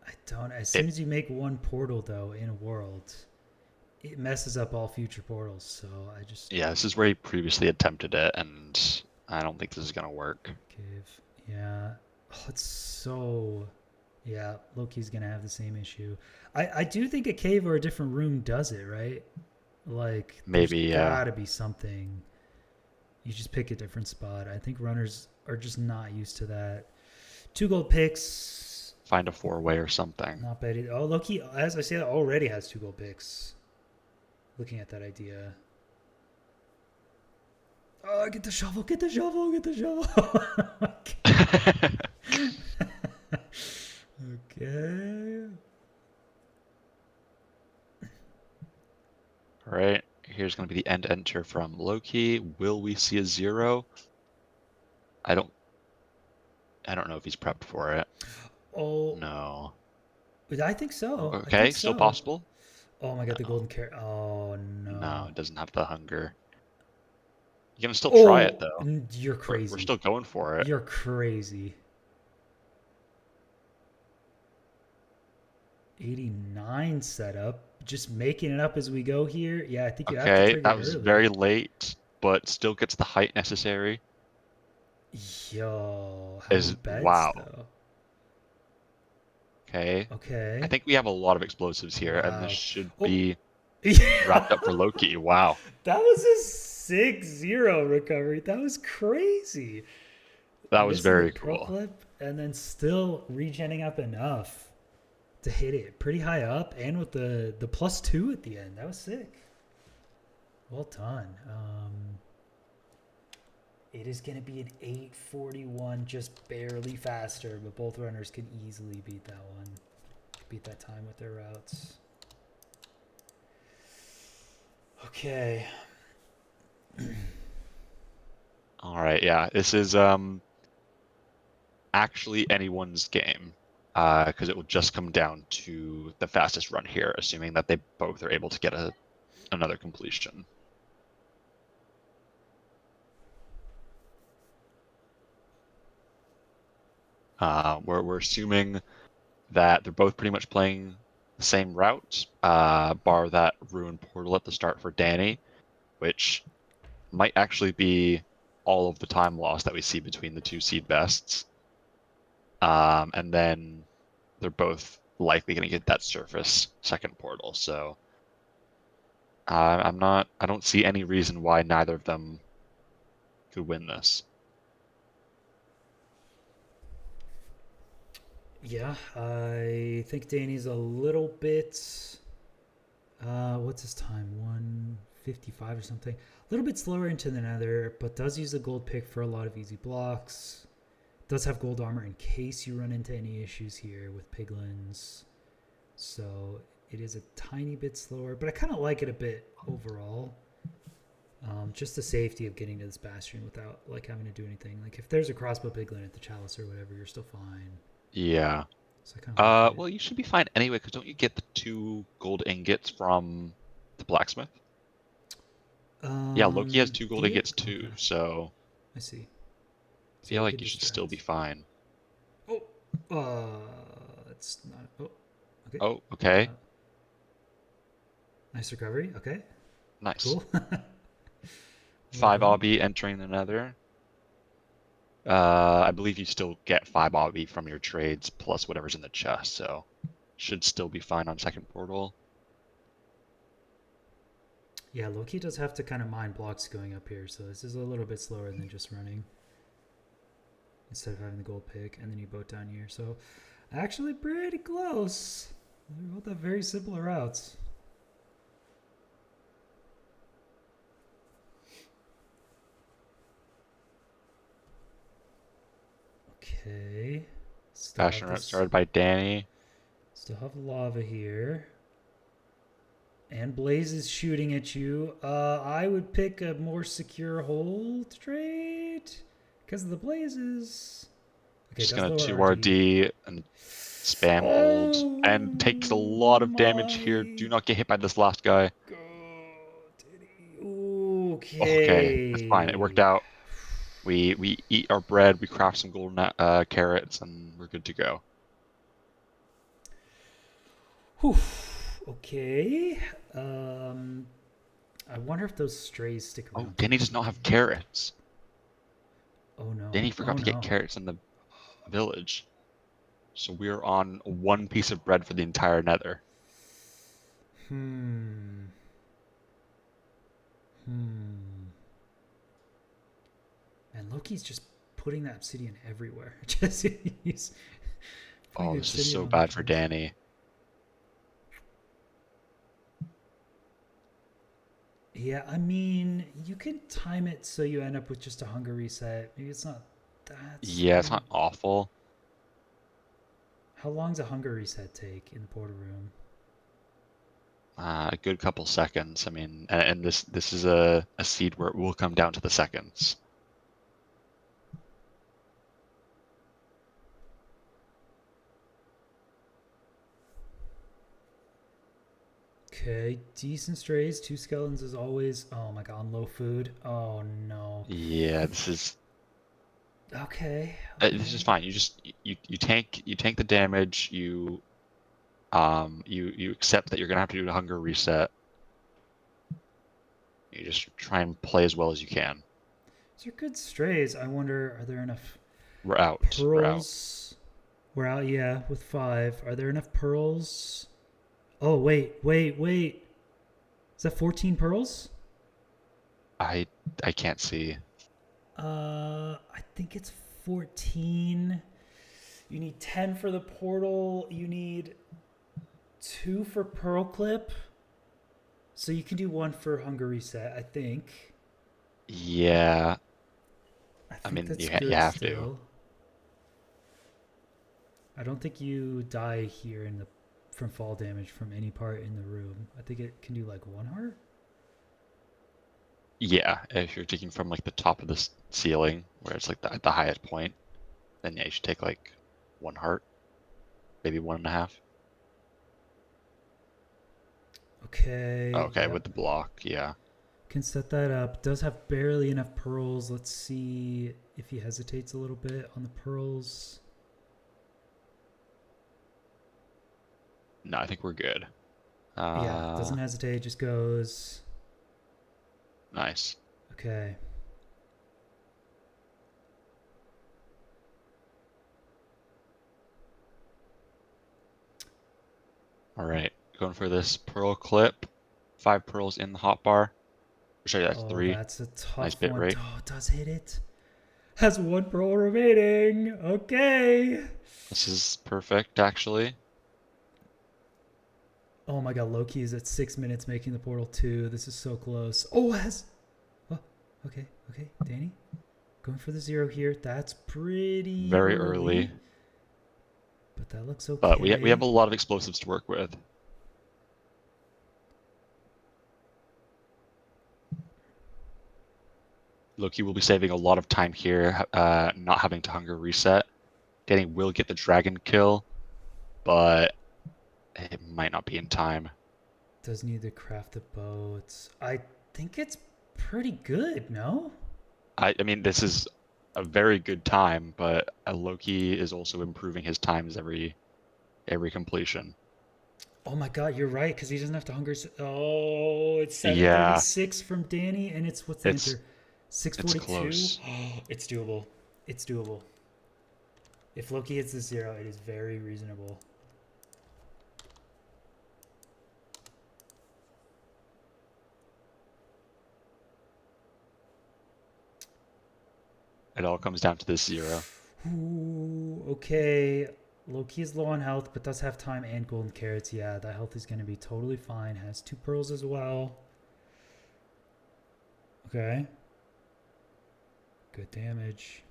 I don't. As soon as you make one portal though in a world, it messes up all future portals. So I just this is where he previously attempted it, and I don't think this is gonna work. cave. Yeah, it's so. Yeah, Loki's gonna have the same issue. I do think a cave or a different room does it, right? Like Maybe there's gotta be something. You just pick a different spot. I think runners are just not used to that. 2 gold picks. Find a 4-way or something. Not bad. Oh, Loki, as I said, already has 2 gold picks. Looking at that idea. Oh, get the shovel, get the shovel, get the shovel. Okay. All right, here's going to be the end enter from Lowkey. Will we see a zero? I don't know if he's prepped for it. Oh. No. I think so. Okay, I think still so. possible? Oh my god, the golden carrot. Oh no. No, it doesn't have the hunger. You can still try it though. You're crazy. We're still going for it. You're crazy. 89 setup. Just making it up as we go here. Yeah, I think you have to trigger that was early. very late, but still gets the height necessary. Yo, how many beds, wow. though? Okay. Okay. I think we have a lot of explosives here, and this should be Yeah. wrapped up for Lowkey. Wow. That was a 6-0 recovery. That was crazy. That was very cool. Clip and then still regenning up enough to hit it pretty high up, and with the +2 at the end. That was sick. Well done. It is going to be an 8:41, just barely faster, but both runners can easily beat that one. Beat that time with their routes. Okay. All right, yeah. This is actually anyone's game, because it will just come down to the fastest run here, assuming that they both are able to get another completion. We're assuming that they're both pretty much playing the same route, bar that ruined portal at the start for Danny, which might actually be all of the time loss that we see between the two seed bests. And then they're both likely going to get that surface second portal. So I don't see any reason why neither of them could win this. Yeah, I think Danny's a little bit. What's his time? 155 or something. A little bit slower into the nether, but does use the gold pick for a lot of easy blocks. Does have gold armor in case you run into any issues here with piglins. So it is a tiny bit slower, but I kind of like it a bit overall. Just the safety of getting to this bastion without like having to do anything. Like if there's a crossbow piglin at the chalice or whatever, you're still fine. Yeah. So I kind of like it. Well, you should be fine anyway, because don't you get the 2 gold ingots from the blacksmith? Yeah, Lowkey has 2 gold Do you? ingots too, Okay, so I see. I So feel we like could you should still be distract. fine. It's not. Oh, okay. Oh, okay. Nice recovery. Okay, Nice. cool. Well 5 done. obby entering the nether. I believe you still get 5 obby from your trades plus whatever's in the chest, so should still be fine on second portal. Yeah, Lowkey does have to kind of mine blocks going up here, so this is a little bit slower than just running instead of having the gold pick and then you boat down here. So actually pretty close. They're both have very similar routes. Okay. Still have Fashion route this. started by Danny. Still have lava here. And Blaze is shooting at you. I would pick a more secure hold trade because of the blazes. Okay, it Just does gonna lower 2 RD. RD and spam hold, and takes a lot of damage here. Do My not get hit by this last guy. God. Okay, that's fine. It worked Okay. out. We eat our bread, we craft some golden carrots, and we're good to go. Whew. Okay. I wonder if those strays stick Oh, around Danny too does not long. have carrots. Oh no. Danny Oh forgot to get no. carrots in the village. So we're on 1 piece of bread for the entire nether. Hmm. Hmm. And Loki's just putting that obsidian everywhere. Just he's putting Oh, the this is obsidian so on the bad for place. Danny. Yeah, I mean, you can time it so you end up with just a hunger reset. Maybe it's not that Yeah, it's smart. not awful. How long's a hunger reset take in the portal room? A good couple seconds. I mean, and this is a seed where it will come down to the seconds. Okay, decent strays. 2 skeletons as always. Oh my god, on low food. Oh no. Yeah, this is Okay, this is okay. fine. You tank the damage. You accept that you're gonna have to do a hunger reset. You just try and play as well as you can. These are good strays. I wonder, are there enough We're out. We're out. pearls? We're out, yeah, with 5. Are there enough pearls? Oh, wait. Is that 14 pearls? I I can't see. I think it's 14. You need 10 for the portal. You need 2 for pearl clip. So you can do 1 for hunger reset, I think. Yeah, I I think mean that's you good have to. still. I don't think you die here in the from fall damage from any part in the room. I think it can do like 1 heart. Yeah, if you're taking from like the top of the ceiling, where it's like the highest point, then yeah, you should take like 1 heart, maybe 1.5. Okay, Okay, with yep. the block, yeah. Can set that up. Does have barely enough pearls. Let's see if he hesitates a little bit on the pearls. No, I think we're good. Yeah, doesn't hesitate, just goes. Nice. Okay. All right, going for this pearl clip. 5 pearls in the hotbar. Sorry, that's Oh, 3. that's a Nice tough bit one. rate. Oh, it does hit it. Has 1 pearl remaining. Okay. This is perfect, actually. Oh my god, Lowkey is at 6 minutes making the portal 2. This is so close. Oh, it has. Oh, okay, okay. Danny, going for the 0 here. That's pretty Very early. early. But that looks But we have okay. a lot of explosives to work with. Loki will be saving a lot of time here, not having to hunger reset. Danny will get the dragon kill, but it might not be in time. Does need to craft the boats. I think it's pretty good, no? I mean, this is a very good time, but Loki is also improving his times every completion. Oh my god, you're right, because he doesn't have to hunger. Oh, it's Yeah, 736 from Danny, and it's what's the it's answer? it's 642? close. Oh, it's doable. It's doable. If Loki hits the 0, it is very reasonable. It all comes down to this 0. Ooh, okay. Loki is low on health, but does have time and golden carrots. Yeah, that health is going to be totally fine. Has 2 pearls as well. Okay. Good damage.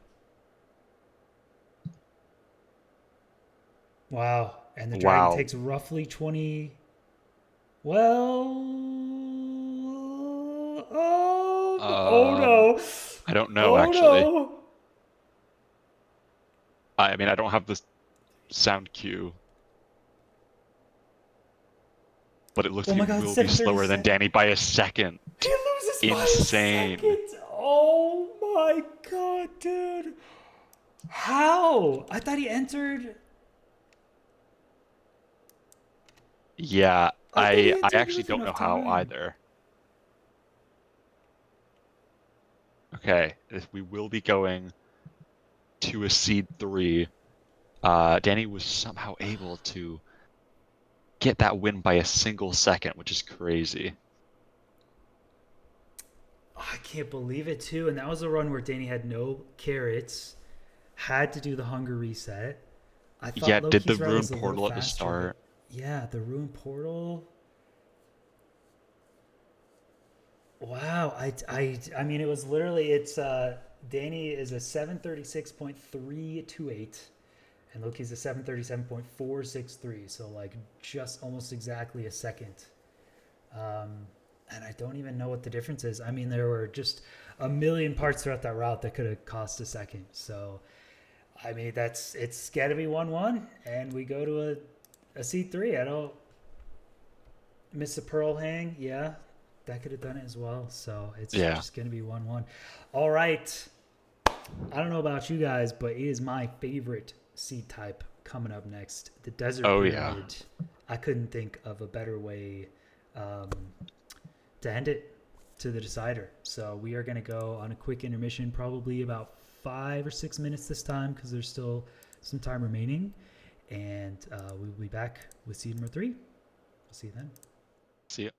Wow. And the dragon Wow. takes roughly 20. Well. Oh Um, no. I don't know Oh actually. no. I mean, I don't have the sound cue, but it looks Oh like my it god, will be slower than 737. Danny by a second. He loses by a Insane. second. Oh my god, dude. How? I thought he entered. Yeah, I thought he I entered actually with don't know enough how time. either. Okay, we will be going to a seed 3. Danny was somehow able to get that win by a single second, which is crazy. Oh, I can't believe it too. And that was a run where Danny had no carrots, had to do the hunger reset. I Yeah, thought did the Loki's route rune was a little portal at the faster, but start. yeah, the rune portal. Wow, I mean, it was literally it's Danny is a 736.328, and Loki's a 737.463. So like just almost exactly a second. Um, and I don't even know what the difference is. I mean, there were just a million parts throughout that route that could have cost a second. So I mean, it's got to be 1-1, and we go to a C3. I don't miss a pearl hang. Yeah, that could have done it as well. So it's Yeah. just gonna be 1-1. All right. I don't know about you guys, but it is my favorite seed type coming up next. The desert Oh yeah. pyramid. I couldn't think of a better way um, to end it to the decider. So we are going to go on a quick intermission, probably about 5 or 6 minutes this time, because there's still some time remaining. And we will be back with seed number 3. We'll see you then. See ya.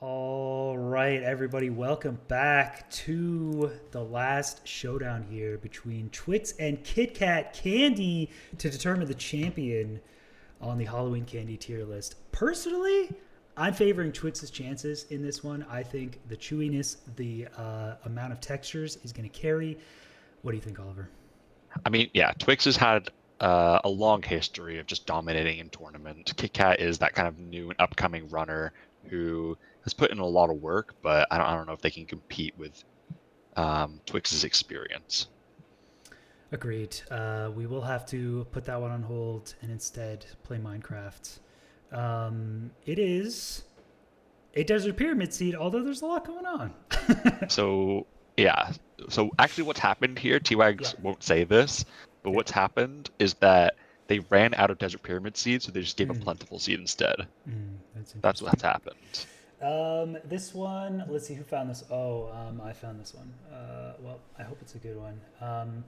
All right, everybody, welcome back to the last showdown here between Twix and Kit Kat Candy to determine the champion on the Halloween candy tier list. Personally, I'm favoring Twix's chances in this one. I think the chewiness, the amount of textures is going to carry. What do you think, Oliver? I mean, yeah, Twix has had a long history of just dominating in tournament. Kit Kat is that kind of new and upcoming runner who has put in a lot of work, but I don't know if they can compete with Twix's experience. Agreed. We will have to put that one on hold and instead play Minecraft. It is a desert pyramid seed, although there's a lot going on. So yeah, so actually, what's happened here? T-Wags Yeah. won't say this, but Yeah. what's happened is that they ran out of desert pyramid seeds, so they just gave a Mm. plentiful seed instead. That's That's interesting. what's happened. This one, let's see who found this. Oh, I found this one. Well, I hope it's a good one.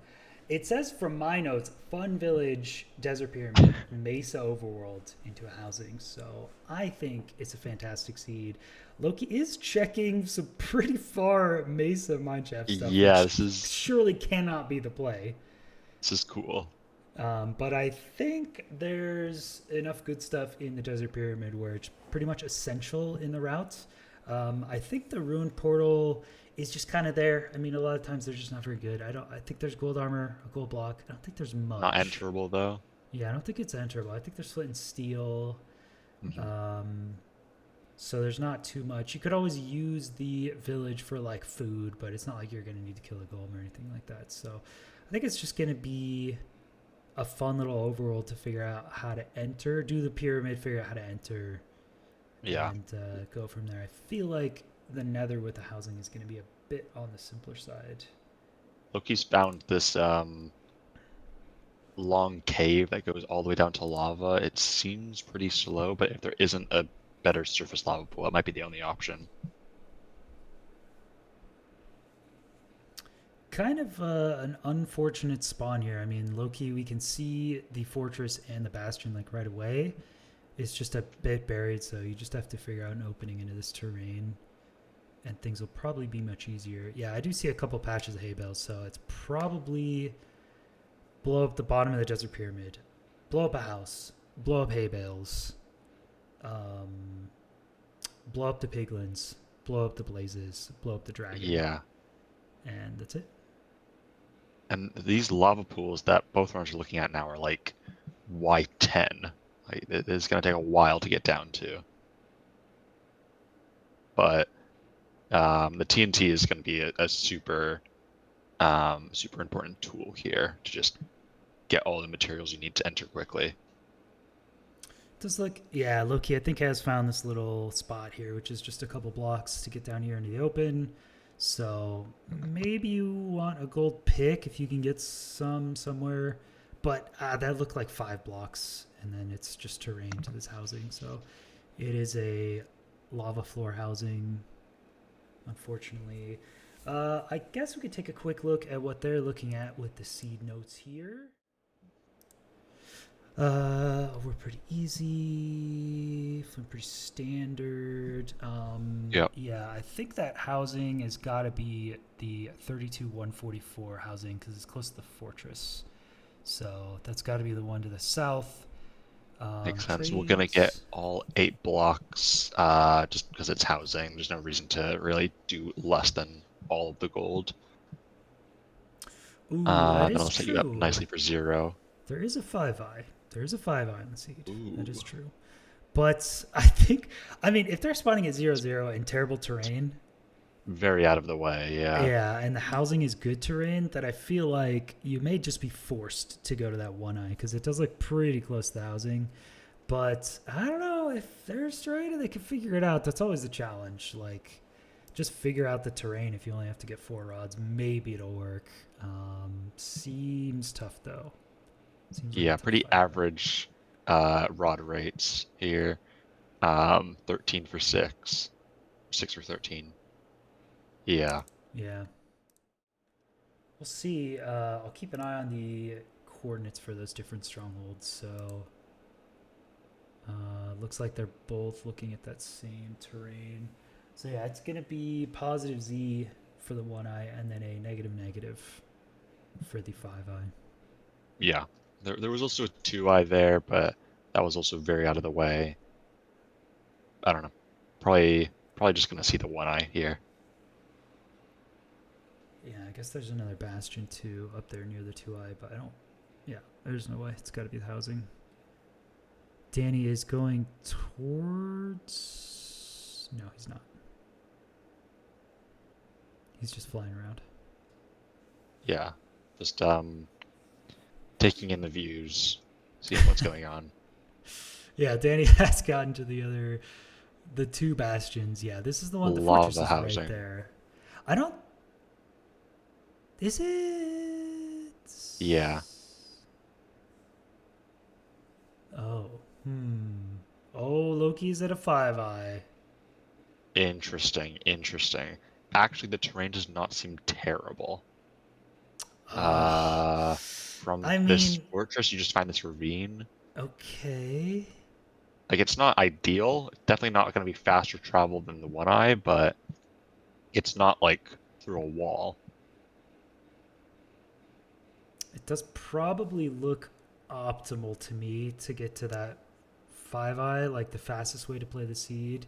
It says from my notes, Fun Village, Desert Pyramid, Mesa Overworld into a housing. So I think it's a fantastic seed. Lowkey is checking some pretty far Mesa Mineshaft stuff, Yeah, which surely cannot be the play. this is cool. But I think there's enough good stuff in the Desert Pyramid where it's pretty much essential in the routes. I think the Ruined Portal is just kind of there. I mean, a lot of times they're just not very good. I think there's gold armor, a gold block. I don't think there's much. Not enterable though. Yeah, I don't think it's enterable. I think there's flint and steel. Mhm. So there's not too much. You could always use the village for like food, but it's not like you're gonna need to kill a golem or anything like that. So I think it's just gonna be a fun little overworld to figure out how to enter, do the pyramid, figure out how to enter, Yeah. and go from there. I feel like the nether with the housing is going to be a bit on the simpler side. Loki's found this long cave that goes all the way down to lava. It seems pretty slow, but if there isn't a better surface lava pool, it might be the only option. Kind of an unfortunate spawn here. I mean, Loki, we can see the fortress and the bastion like right away. It's just a bit buried, so you just have to figure out an opening into this terrain, and things will probably be much easier. Yeah, I do see a couple patches of hay bales, so it's probably blow up the bottom of the desert pyramid, blow up a house, blow up hay bales, blow up the piglins, blow up the blazes, blow up the dragon. Yeah. And that's it. And these lava pools that both runners are looking at now are like Y10. Like it's going to take a while to get down to. But the TNT is going to be a super, super important tool here to just get all the materials you need to enter quickly. Does look, yeah, Loki I think has found this little spot here, which is just a couple blocks to get down here into the open. So maybe you want a gold pick if you can get some somewhere, but that looked like 5 blocks, and then it's just terrain to this housing. So it is a lava floor housing, unfortunately. I guess we could take a quick look at what they're looking at with the seed notes here. We're pretty easy, pretty standard. Yep. Yeah, I think that housing has got to be the 32-144 housing because it's close to the fortress. So that's got to be the one to the south. Makes sense. We're gonna get Trades. all 8 blocks, just because it's housing. There's no reason to really do less than all of the gold. Ooh, that That'll is set you up true. nicely for 0. There is a 5-eye. There is a 5-eye in the seed. That is Ooh, true. But I think, I mean, if they're spawning at 0-0 in terrible terrain, very out of the way, yeah. yeah, and the housing is good terrain, that I feel like you may just be forced to go to that 1-eye because it does look pretty close to the housing. But I don't know if they're straight and they can figure it out. That's always the challenge. Like, just figure out the terrain. If you only have to get 4 rods, maybe it'll work. Seems tough though. Seems like a Yeah, tough pretty 5-eye. average rod rates here. 13 for 6. 6 for 13. Yeah. Yeah. We'll see. I'll keep an eye on the coordinates for those different strongholds. So, looks like they're both looking at that same terrain. So yeah, it's gonna be positive Z for the 1-eye, and then a negative negative for the 5-eye. Yeah. There was also a 2-eye there, but that was also very out of the way. I don't know. Probably just gonna see the 1-eye here. Yeah, I guess there's another bastion too up there near the 2-eye, but I don't. Yeah, there's no way. It's got to be the housing. Danny is going towards. No, he's not. He's just flying around. Yeah. Just taking in the views, seeing what's going on. Yeah, Danny has gotten to the 2 bastions. Yeah, this is the one. The fortress Lava is right housing. there. I don't. Is it? Yeah. Oh. Oh, Loki's at a 5-eye. Interesting. Actually, the terrain does not seem terrible. Uh, From I this mean, fortress, you just find this ravine. okay. Like, it's not ideal. It's definitely not going to be faster travel than the 1-eye, but it's not like through a wall. It does probably look optimal to me to get to that 5-eye, like the fastest way to play the seed.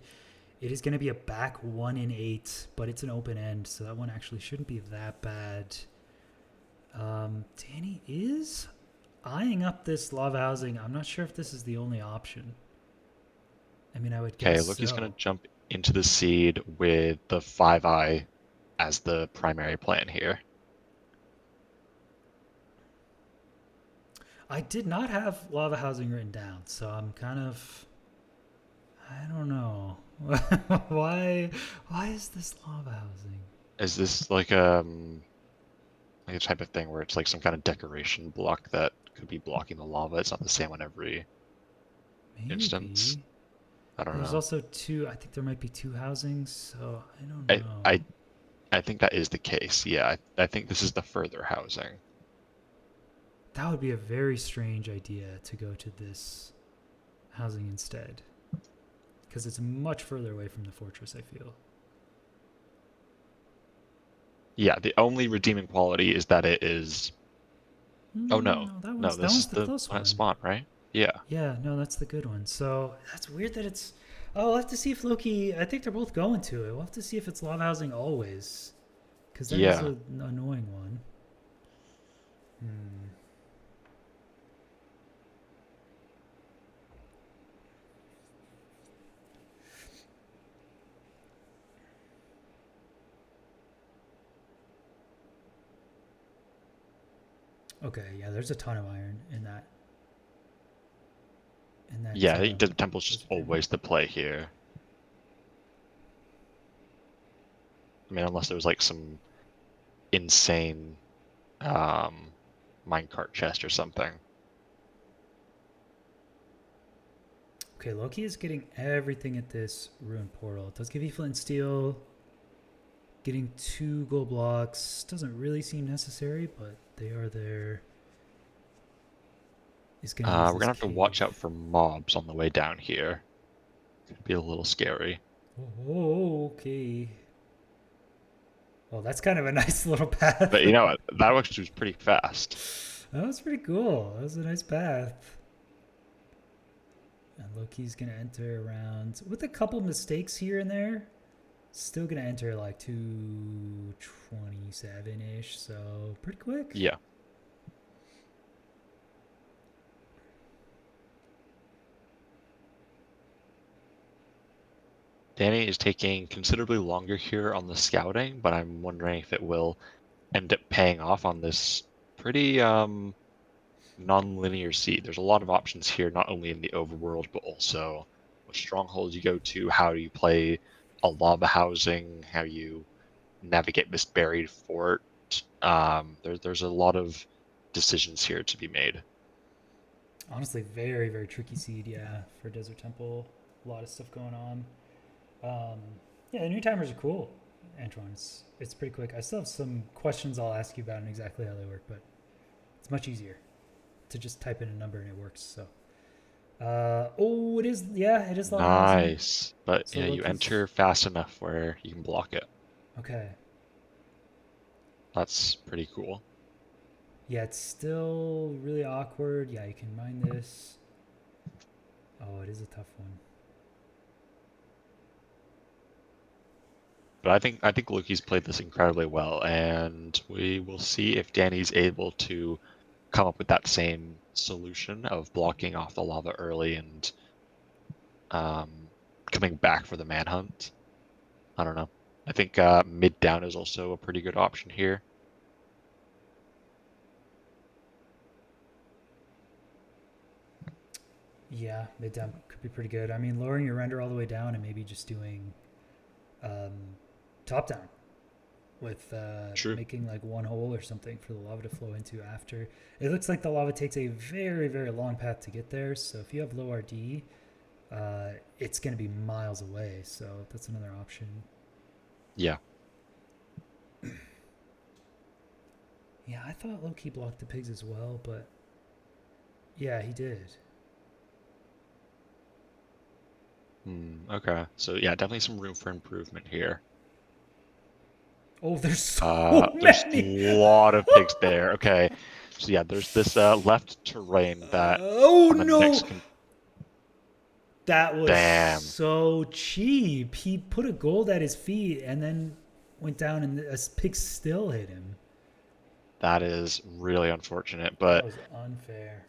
It is going to be a back 1 in 8, but it's an open end, so that one actually shouldn't be that bad. Danny is eyeing up this lava housing. I'm not sure if this is the only option. I mean, I would Okay, guess Loki's so. going to jump into the seed with the 5-eye as the primary plan here. I did not have lava housing written down, so I'm kind of. I don't know. Why is this lava housing? Is this like a type of thing where it's like some kind of decoration block that could be blocking the lava? It's not the same on every instance. Maybe. I don't There's know. also 2. I think there might be 2 housings, so I don't I know. I, I think that is the case. Yeah, I think this is the further housing. That would be a very strange idea to go to this housing instead, because it's much further away from the fortress, I feel. Yeah, the only redeeming quality is that it is. Oh no, No, that no, one's that this one's is the the close one at one. spawn, right? Yeah, Yeah, no, that's the good one. So that's weird that it's. Oh, we'll have to see if Loki. I think they're both going to it. We'll have to see if it's lava housing always, because that is yeah. an annoying one. Hmm. Okay, yeah, there's a ton of iron in that Yeah, I think the temple's those just agreement. always the play here. I mean, unless there was like some insane um, minecart chest or something. Okay, Loki is getting everything at this ruined portal. It does give you flint and steel. Getting 2 gold blocks doesn't really seem necessary, but they are there. He's gonna use We're this gonna have to watch cave. out for mobs on the way down here. Could be a little scary. Oh, okay. Well, that's kind of a nice little path. But you know what? That actually was pretty fast. That was pretty cool. That was a nice path. And Lowkey's going to enter around with a couple mistakes here and there. Still going to enter like 227 ish. So pretty quick. Yeah. Danny is taking considerably longer here on the scouting, but I'm wondering if it will end up paying off on this pretty non-linear seed. There's a lot of options here, not only in the overworld, but also what strongholds you go to, how do you play a lava housing, how you navigate this buried fort. There's a lot of decisions here to be made. Honestly, very, very tricky seed, yeah, for Desert Temple. A lot of stuff going on. Um, yeah, the new timers are cool, Antoine. It's pretty quick. I still have some questions I'll ask you about and exactly how they work, but it's much easier to just type in a number and it works. So, oh, it is. Yeah, it is lava housing. Nice, but So you Loki's enter fast enough where you can block it. okay. That's pretty cool. Yeah, it's still really awkward. Yeah, you can mine this. Oh, it is a tough one. But I think Loki's played this incredibly well, and we will see if Danny's able to come up with that same solution of blocking off the lava early and coming back for the manhunt. I don't know. I think mid down is also a pretty good option here. Yeah, mid down could be pretty good. I mean, lowering your render all the way down and maybe just doing um, top down with True. making like one hole or something for the lava to flow into after. It looks like the lava takes a very, very long path to get there. So if you have low RD, it's going to be miles away. So that's another option. Yeah. Yeah, I thought Lowkey blocked the pigs as well, but yeah, he did. Okay. So yeah, definitely some room for improvement here. Oh, there's so There's a many. lot of pigs there. Okay. So yeah, there's this left terrain that Oh on the next no. That was damn, so cheap. He put a gold at his feet and then went down and a pig still hit him. that is really unfortunate. That But was unfair.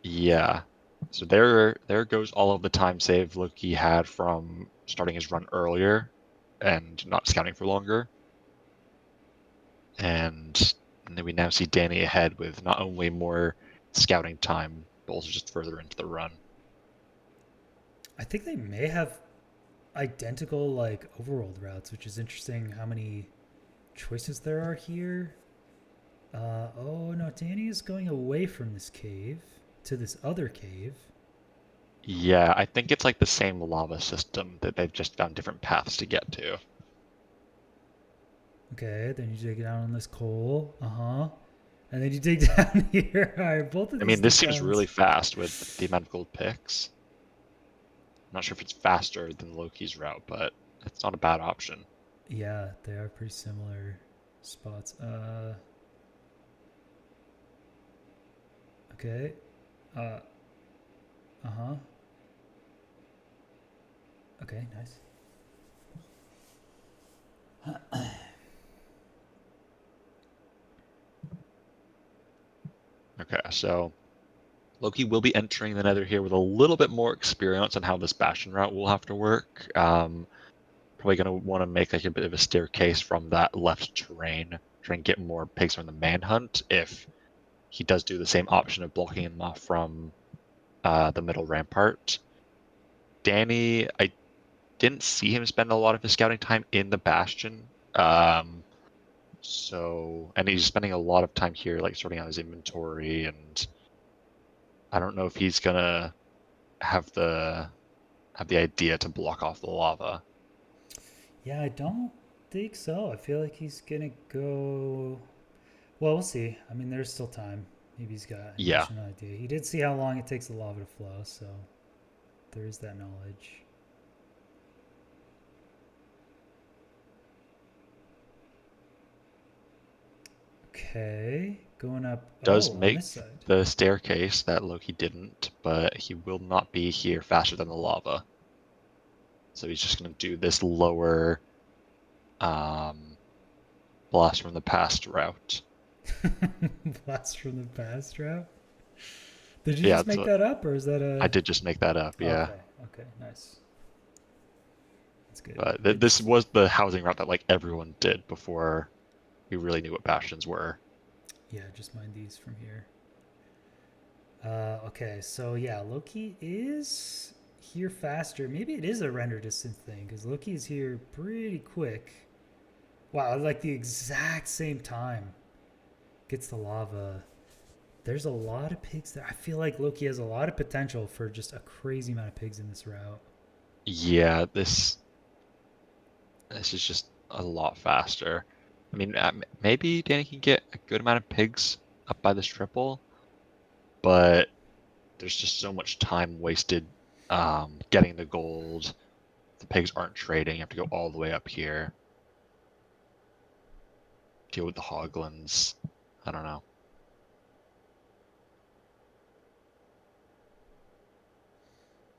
yeah. So there goes all of the time save Loki had from starting his run earlier and not scouting for longer. And then we now see Danny ahead with not only more scouting time, but also just further into the run. I think they may have identical like overworld routes, which is interesting how many choices there are here. Oh no, Danny is going away from this cave to this other cave. Yeah, I think it's like the same lava system that they've just found different paths to get to. Okay, then you dig down on this coal. Uh huh. And then you dig down here. All right, both of I these mean, this dig seems downs. really fast with the amount of gold picks. I'm not sure if it's faster than Loki's route, but it's not a bad option. Yeah, they are pretty similar spots. Okay. Uh huh. Okay, nice. Okay, so Loki will be entering the Nether here with a little bit more experience on how this Bastion route will have to work. Probably going to want to make like a bit of a staircase from that left terrain, try and get more pigs from the manhunt if he does do the same option of blocking them off from the middle rampart. Danny, I didn't see him spend a lot of his scouting time in the Bastion. And he's spending a lot of time here, like sorting out his inventory, and I don't know if he's gonna have the idea to block off the lava. Yeah, I don't think so. I feel like he's gonna go. Well, we'll see. I mean, there's still time. Maybe he's got an Yeah, additional idea. He did see how long it takes the lava to flow, so there is that knowledge. Okay. Going up. Does Oh, on make this side. the staircase that Loki didn't, but he will not be here faster than the lava. So he's just going to do this lower um, blast from the past route. Blast from the past route. Did you Yeah, just make that up, or is that I a? did just make that up, yeah. Okay. Okay. Nice. That's good. But this It's was the housing route that like everyone did before we really knew what bastions were. yeah. Just mind these from here. Okay. So yeah, Loki is here faster. Maybe it is a render distance thing because Loki is here pretty quick. Wow, like the exact same time gets the lava. There's a lot of pigs there. I feel like Loki has a lot of potential for just a crazy amount of pigs in this route. Yeah, this is just a lot faster. I mean, maybe Danny can get a good amount of pigs up by this triple, but there's just so much time wasted getting the gold. The pigs aren't trading. You have to go all the way up here, deal with the hoglins. I don't know.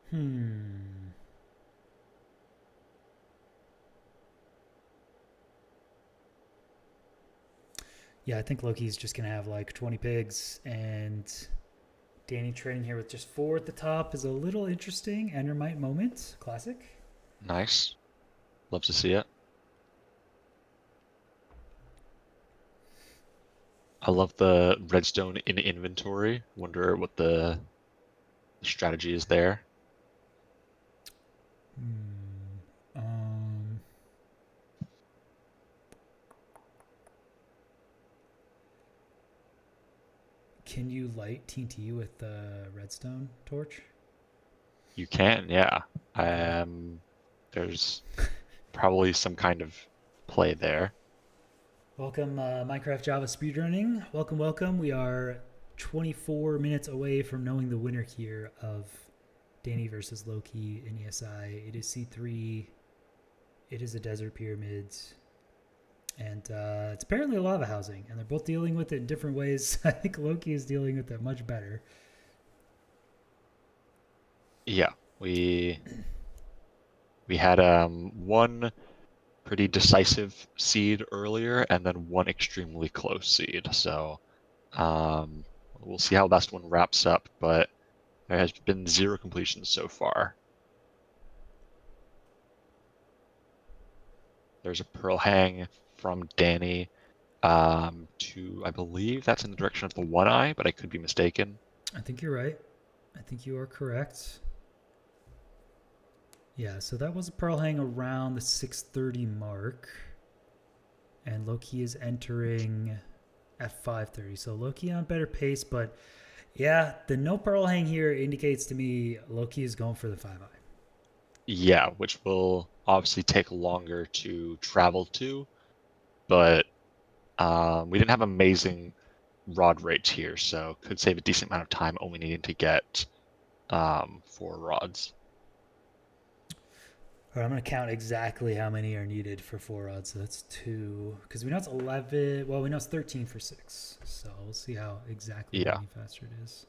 Hmm. Yeah, I think Loki's just gonna have like 20 pigs, and Danny trading here with just four at the top is a little interesting. Endermite moment, classic. Nice. Love to see it. I love the redstone in inventory. Wonder what the strategy is there. Hmm. Can you light TNT with the redstone torch? You can, yeah. Okay. There's probably some kind of play there. Welcome, Minecraft Java speedrunning. Welcome, welcome. We are 24 minutes away from knowing the winner here of Danny versus Lowkey in ESI. It is C3. It is a desert pyramids. And it's apparently a lava housing. And they're both dealing with it in different ways. I think Lowkey is dealing with it much better. Yeah, we had one pretty decisive seed earlier, and then one extremely close seed. So um, we'll see how that one wraps up. But there has been zero completions so far. There's a pearl hang from Danny to, I believe that's in the direction of the one eye, but I could be mistaken. I think you're right. I think you are correct. Yeah, so that was a pearl hang around the 6:30 mark. And Loki is entering at 5:30. So Loki on better pace, but yeah, the no pearl hang here indicates to me Loki is going for the 5 eye. Yeah, which will obviously take longer to travel to, but we didn't have amazing rod rates here, so could save a decent amount of time only needing to get 4 rods. All right, I'm going to count exactly how many are needed for 4 rods. So that's two. Because we know it's 11. Well, we know it's 13 for 6. So we'll see exactly how Yeah, many faster it is.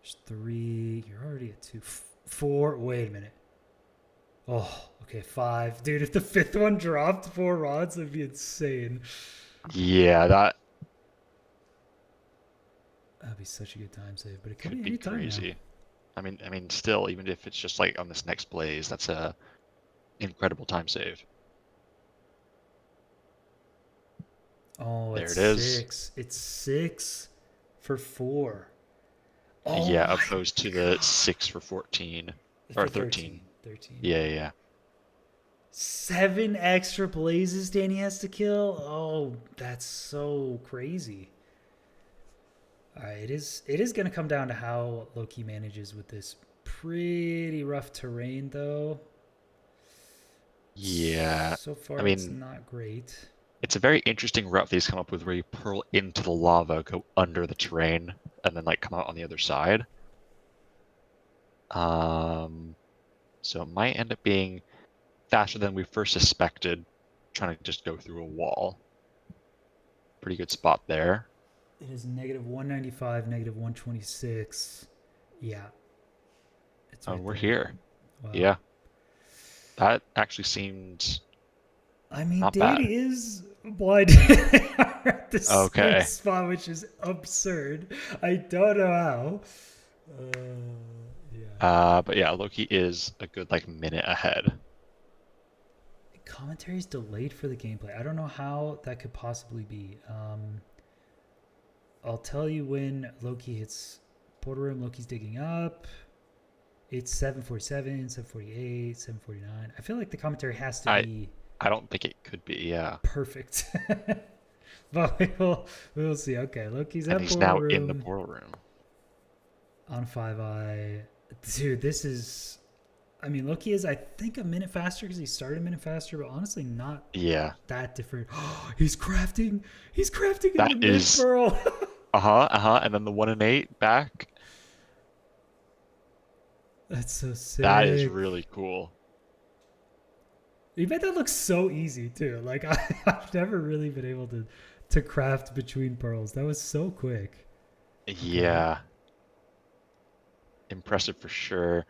There's 3. You're already at 2. 4. Wait a minute. Oh, okay, 5. Dude, if the fifth one dropped 4 rods, that'd be insane. yeah, that That'd be such a good time save, but it could could be be any time now. crazy. I mean, still, even if it's just like on this next blaze, that's a incredible time save. Oh, There it's it is. 6. It's 6 for 4. Oh Yeah, my opposed to the god. 6 for 14 or For 13. 13. 13. Yeah, yeah, yeah. 7 extra blazes Danny has to kill. Oh, that's so crazy. All right, it is going to come down to how Loki manages with this pretty rough terrain, though. Yeah. So I far, it's mean, not great. it's a very interesting route these come up with where you pearl into the lava, go under the terrain, and then like come out on the other side. Um, so it might end up being faster than we first suspected, trying to just go through a wall. Pretty good spot there. It is negative 195, negative 126. Yeah, it's Oh, right we're there. here. Wow. Yeah, that actually seemed I mean, not bad. Danny is blind at the same Okay. spot, which is absurd. I don't know how. Uh, yeah. But yeah, Loki is a good like minute ahead. Commentary's delayed for the gameplay. I don't know how that could possibly be. I'll tell you when Loki hits Porter Room. Loki's digging up. It's 7:47, 7:48, 7:49. I feel like the commentary has to I be I don't think it could be. Yeah, perfect. But we will see. Okay, Loki's and at he's Porter now in the Room portal room. on 5i. Dude, this is. I mean, Loki is, I think, a minute faster because he started a minute faster, but honestly, not Yeah, that different. He's crafting. He's crafting in that the mid is pearl. and then the 1 and 8 back. That's so That is sick. really cool. You bet that looks so easy too. Like I've never really been able to craft between pearls. That was so quick. Okay. Yeah, impressive for sure.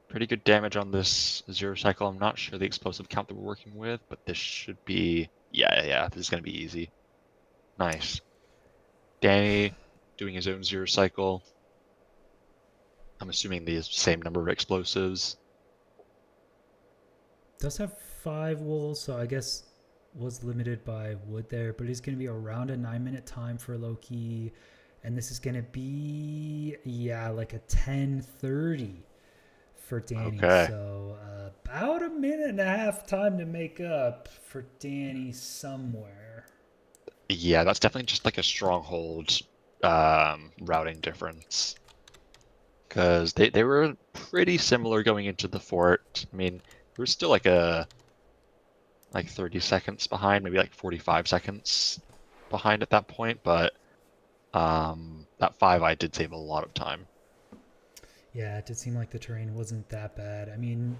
Pretty good damage on this zero cycle. I'm not sure the explosive count that we're working with, but this should be yeah. This is gonna be easy. Nice. Danny doing his own zero cycle. I'm assuming the same number of explosives. Does have 5 wool, so I guess was limited by wood there, but it's going to be around a 9-minute time for Loki, and this is going to be like a 10:30 for Danny. Okay. So about a minute and a half time to make up for Danny somewhere. Yeah, that's definitely just like a stronghold routing difference. Because they were pretty similar going into the fort. I mean, we were still like 30 seconds behind, maybe like 45 seconds behind at that point, but that 5i did save a lot of time. Yeah, it did seem like the terrain wasn't that bad. I mean,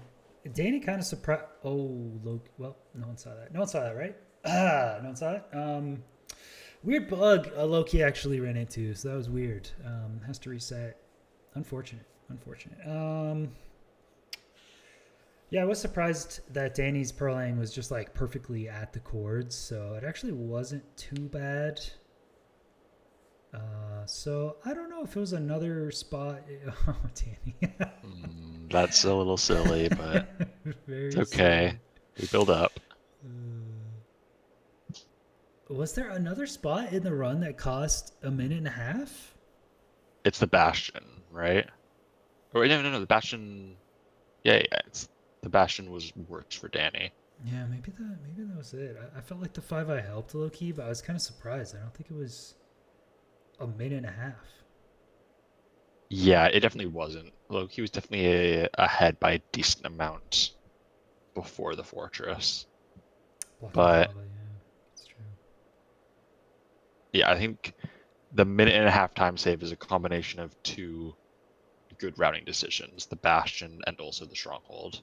Danny kind of surprised. Oh, Loki. Well, no one saw that. No one saw that, right? No one saw it. Weird bug Loki actually ran into, so that was weird. Has to reset. Unfortunate. Yeah, I was surprised that Danny's Pearling was just like perfectly at the chords, so it actually wasn't too bad. So I don't know if it was another spot. Oh, Danny. That's a little silly, but Very it's okay. silly. We build up. Was there another spot in the run that cost a minute and a half? It's the Bastion, right? Or no, the Bastion. Yeah, it's the Bastion was works for Danny. Yeah, maybe that was it. I felt like the 5i helped low key, but I was kind of surprised. I don't think it was a minute and a half. Yeah, it definitely wasn't. Loki was definitely ahead by a decent amount before the fortress. Blocking But lava, yeah, it's true. yeah, I think the minute and a half time save is a combination of two good routing decisions, the Bastion and also the Stronghold.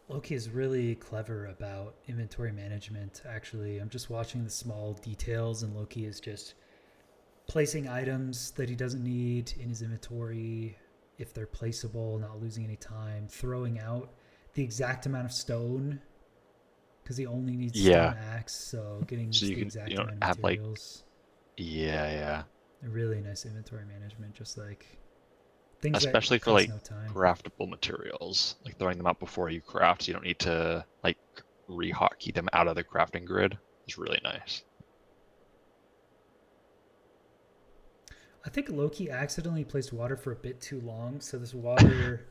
Loki is really clever about inventory management, actually. I'm just watching the small details, and Loki is just placing items that he doesn't need in his inventory if they're placeable, not losing any time, throwing out the exact amount of stone because he only needs Yeah, stone axe, so getting so just you the can exact don't amount of have like materials. yeah, A really nice inventory management, just like things especially that for cost like no time. craftable materials, like throwing them out before you craft, so you don't need to like re-hotkey them out of the crafting grid. Is really nice. I think Loki accidentally placed water for a bit too long, so this water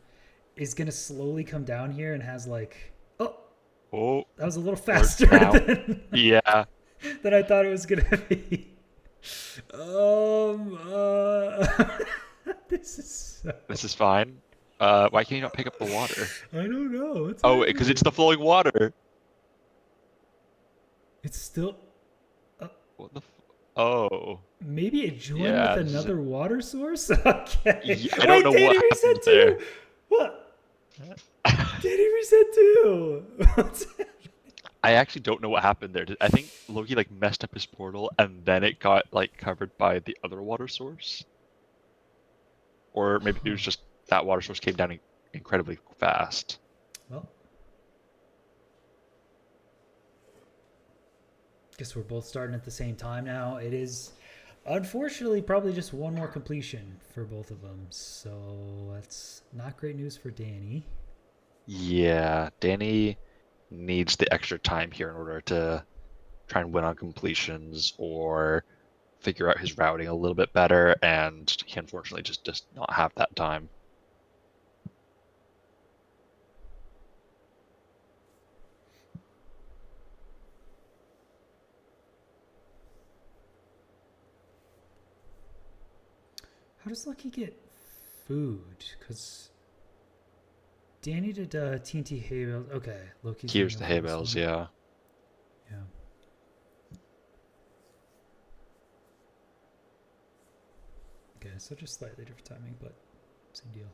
is gonna slowly come down here and has like, oh, Oh, that was a little works faster now. than Yeah, than I thought it was gonna be. This is so, this is fine. Why can you not pick up the water? I don't know what's Oh, because it's happening. the flowing water. It's still What the? Oh, maybe it joined with yeah. another water source. Okay. I don't Wait, know what Danny happened reset there. too. What? Danny reset too. I actually don't know what happened there. I think Loki like messed up his portal and then it got like covered by the other water source, or maybe it Huh. was just that water source came down incredibly fast. Well, guess we're both starting at the same time now. It is unfortunately probably just one more completion for both of them. So that's not great news for Danny. Yeah, Danny needs the extra time here in order to try and win on completions or figure out his routing a little bit better, and he unfortunately just does not have that time. How does Lucky get food? Because Danny did TNT hay bales. Okay, Loki's doing Here's it the for hay this bales, one. yeah. Yeah. Okay, so just slightly different timing, but same deal.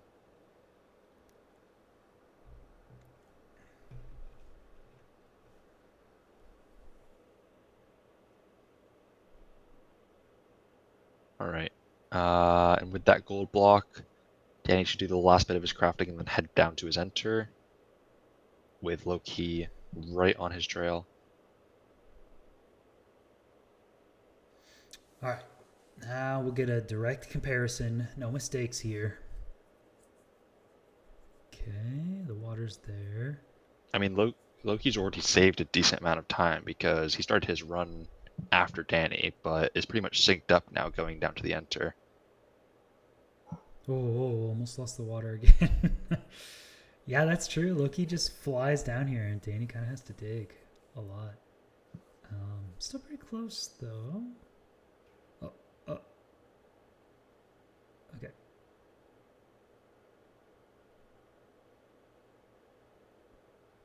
All right. And with that gold block, Danny should do the last bit of his crafting and then head down to his enter with Lowkey right on his trail. All right. Now we'll get a direct comparison. No mistakes here. Okay, the water's there. I mean, Lowkey's already saved a decent amount of time because he started his run after Danny, but is pretty much synced up now going down to the enter. Oh, almost lost the water again. Yeah, that's true. Loki just flies down here, and Danny kind of has to dig a lot. Still pretty close though. Oh, oh. Okay.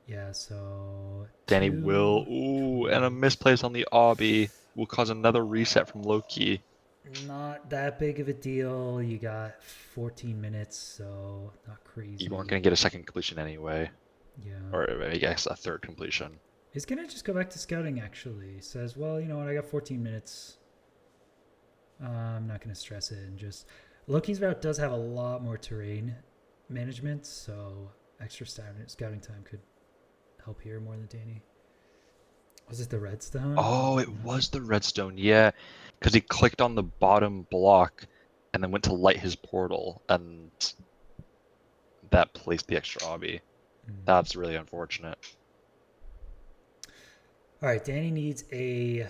Yeah, so Danny will, two. ooh, and a misplace on the obby will cause another reset from Lowkey. Not that big of a deal. You got 14 minutes, so not crazy. You aren't going to get a second completion anyway, Yeah. or I guess a third completion. He's gonna just go back to scouting. Actually, he says, "Well, you know what? I got 14 minutes. I'm not gonna stress it, and just Loki's route does have a lot more terrain management, so extra scouting time could help here more than Danny." Was it the redstone? Oh, it No. was the redstone, yeah, because he clicked on the bottom block and then went to light his portal, and that placed the extra obby. Mm. That's really unfortunate. All right, Danny needs a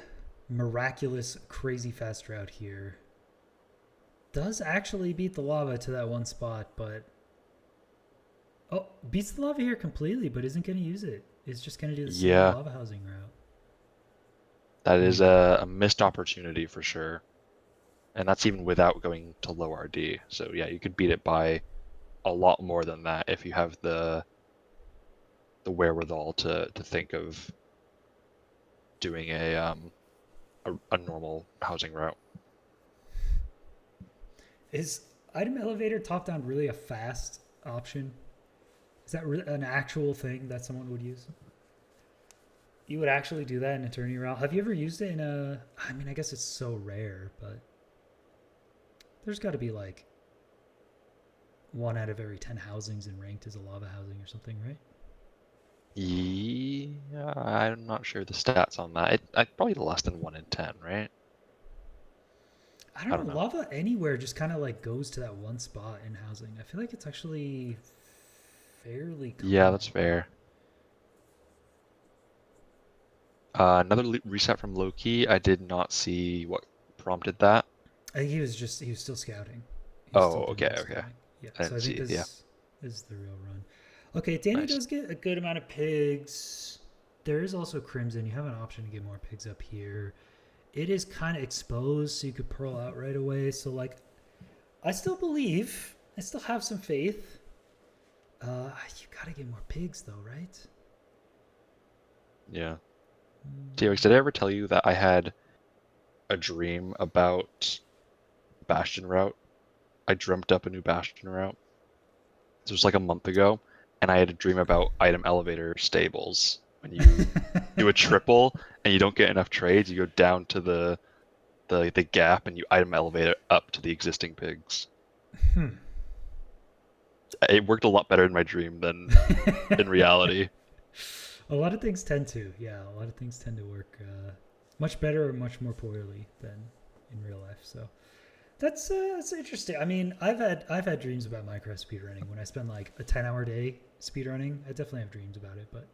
miraculous, crazy fast route here. Does actually beat the lava to that one spot, but beats the lava here completely, but isn't going to use it. Is just going to do the standard Yeah, lava housing route. that is Hmm. a missed opportunity for sure. And that's even without going to low RD. So yeah, you could beat it by a lot more than that if you have the wherewithal to think of doing a normal housing route. Is item elevator top down really a fast option? Is that an actual thing that someone would use? You would actually do that in Eternity Route? Have you ever used it in a? I mean, I guess it's so rare, but there's got to be like one out of every 10 housings in ranked is a lava housing or something, right? Yeah, I'm not sure the stats on that. I probably less than 1 in 10, right? I I don't don't know. know. Lava anywhere just kind of like goes to that one spot in housing. I feel like it's actually fairly Yeah, common. that's fair. Another reset from Lowkey. I did not see what prompted that. I think he was still scouting. He was still Oh, doing okay, more okay. scouting. Yeah, I so didn't I see think it. Yeah, this is the real run. Okay, Danny nice. does get a good amount of pigs. There is also Crimson. You have an option to get more pigs up here. It is kind of exposed, so you could pearl out right away. So, like, I still believe. I still have some faith. You gotta get more pigs, though, right? Yeah. T-Rex, Mm. did I ever tell you that I had a dream about Bastion route? I dreamt up a new Bastion route. This was like a month ago, and I had a dream about item elevator stables. When you do a triple and you don't get enough trades, you go down to the gap and you item elevate it up to the existing pigs. Hmm. It worked a lot better in my dream than in reality. A lot of things tend to, yeah. A lot of things tend to work much better or much more poorly than in real life. So that's interesting. I mean, I've had dreams about Minecraft speedrunning. When I spend like a 10-hour day speedrunning, I definitely have dreams about it. But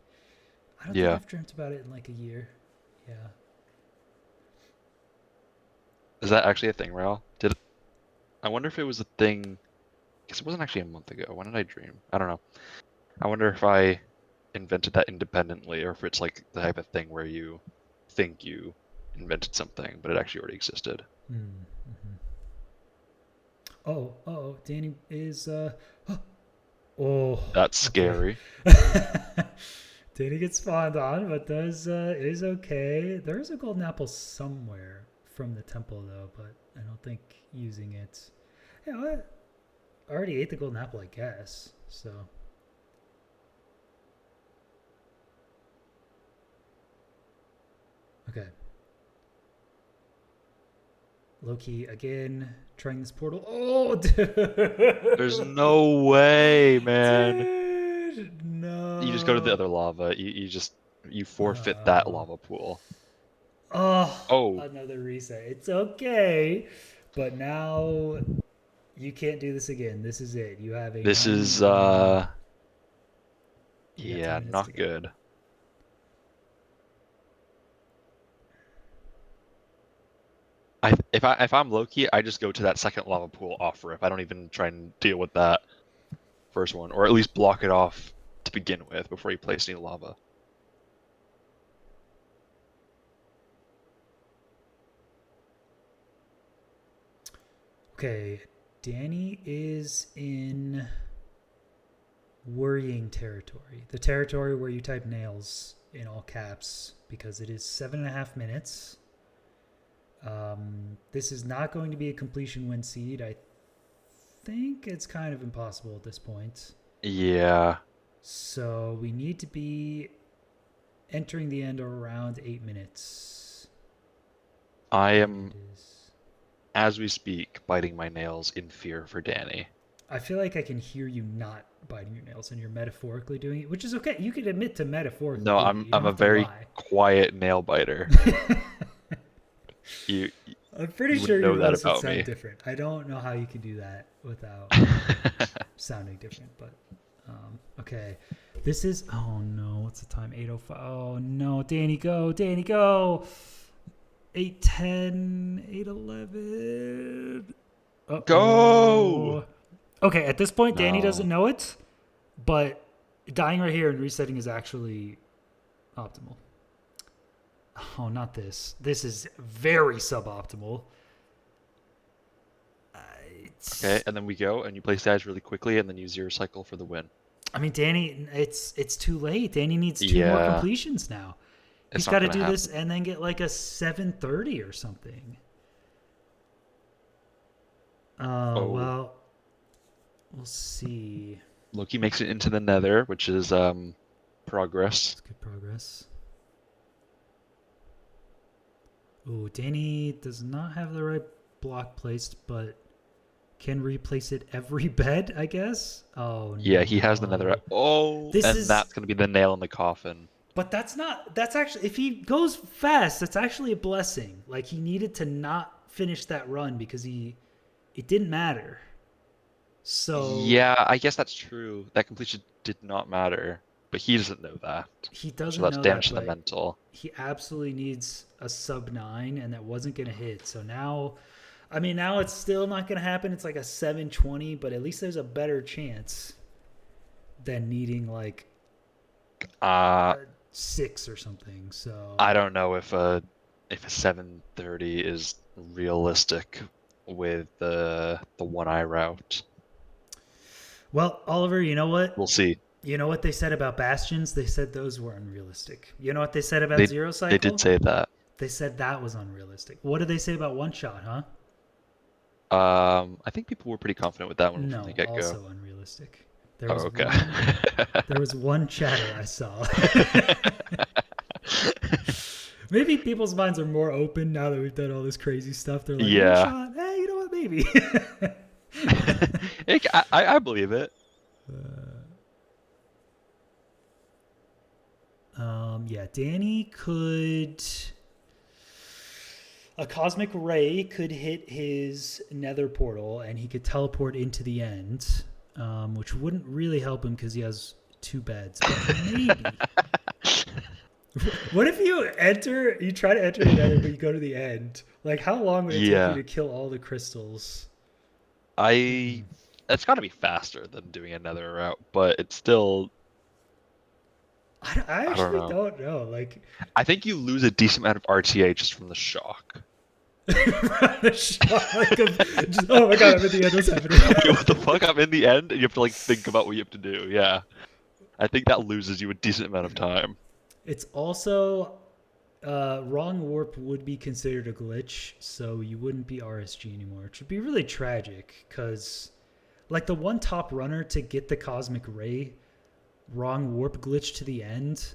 I don't think Yeah. I've dreamt about it in like a year. Yeah. Is that actually a thing, Raul? I wonder if it was a thing? Because it wasn't actually a month ago. When did I dream? I don't know. I wonder if I invented that independently, or if it's like the type of thing where you think you invented something, but it actually already existed. Mm-hmm. Oh, Danny is oh, That's okay. scary. Danny gets spawned on, but does is okay. There is a golden apple somewhere from the temple though, but I don't think using it. Yeah, I already ate the golden apple, I guess. So okay, Lowkey again trying this portal. Oh, There's dude, no way, man. dude, You just go to the no. other lava. You forfeit that Uh, lava pool. oh, Oh, another reset. It's okay, but now you can't do this again. This is it. You have a this is 9-1. You got 10 yeah, minutes to not go. good. If I'm Loki, I just go to that second lava pool off rip. I don't even try and deal with that first one, or at least block it off to begin with before you place any lava. Okay, Danny is in worrying territory. The territory where you type nails in all caps because it is 7.5 minutes. This is not going to be a completion win seed. I think it's kind of impossible at this point. Yeah, So we need to be entering the end around 8 minutes. I And am, it is. as we speak, biting my nails in fear for Danny. I feel like I can hear you not biting your nails and you're metaphorically doing it, which is okay. You can admit to metaphorically No, doing it. I'm You don't I'm a have to very lie. quiet nail biter. You I'm pretty you wouldn't sure your know that voice would about sound me. different. I don't know how you could do that without sounding different, but okay. This is oh no, what's the time? 8:05. Oh no, Danny go, Danny go. 8:10, 8:11. Go! Uh-oh. Okay, at this point Danny doesn't No. know it, but dying right here and resetting is actually optimal. Oh, not this. This is very suboptimal. Okay, It's and then we go and you place guys really quickly and then you zero cycle for the win. I mean, Danny, it's too late. Danny needs two more Yeah, completions now. He's it's got not to gonna do this happen. and then get like a 7:30 or something. Oh, Well, we'll see. Loki makes it into the Nether, which is progress. It's good progress. Ooh, Danny does not have the right block placed, but can replace it every bed, I guess. Oh Yeah, he has the Nether. no. Oh, This and is that's gonna be the nail in the coffin. But that's not. That's actually. If he goes fast, that's actually a blessing. Like he needed to not finish that run because he. It didn't matter. So Yeah, I guess that's true. That completion did not matter, but he doesn't know that. he So doesn't that's know damage that, to the but mental. he absolutely needs a sub 9, and that wasn't going to hit. So now, I mean, now it's still not going to happen. It's like a 7:20, but at least there's a better chance than needing like Uh, a 6 or something. So I don't know if a 7:30 is realistic with the one eye route. well, Oliver, you know what? We'll see. You know what they said about bastions? They said those were unrealistic. You know what they said about They zero they did cycle? say that. They said that was unrealistic. What did they say about one shot, huh? I think people were pretty confident with that one from the No, get-go. also unrealistic. There Oh, was okay. one chatter I saw. Maybe people's minds are more open now that we've done all this crazy stuff. They're like, one Yeah. shot. Hey, you know what? Maybe. I believe it. Yeah, Danny could. A cosmic ray could hit his nether portal and he could teleport into the end, which wouldn't really help him because he has 2 beds. But maybe. What if you try to enter the nether, but you go to the end? Like, how long would it take you Yeah. to kill all the crystals? I It's got to be faster than doing another route, but it's still, I I don't actually know. don't know. Like, I think you lose a decent amount of RTA just from the shock. the shock of just, oh my god, I'm at the end. What's happening? Wait, what the fuck? I'm in the end, and you have to like think about what you have to do. Yeah, I think that loses you a decent amount of time. It's also wrong warp would be considered a glitch, so you wouldn't be RSG anymore, which would be really tragic because, like, the one top runner to get the cosmic ray, wrong warp glitch to the end.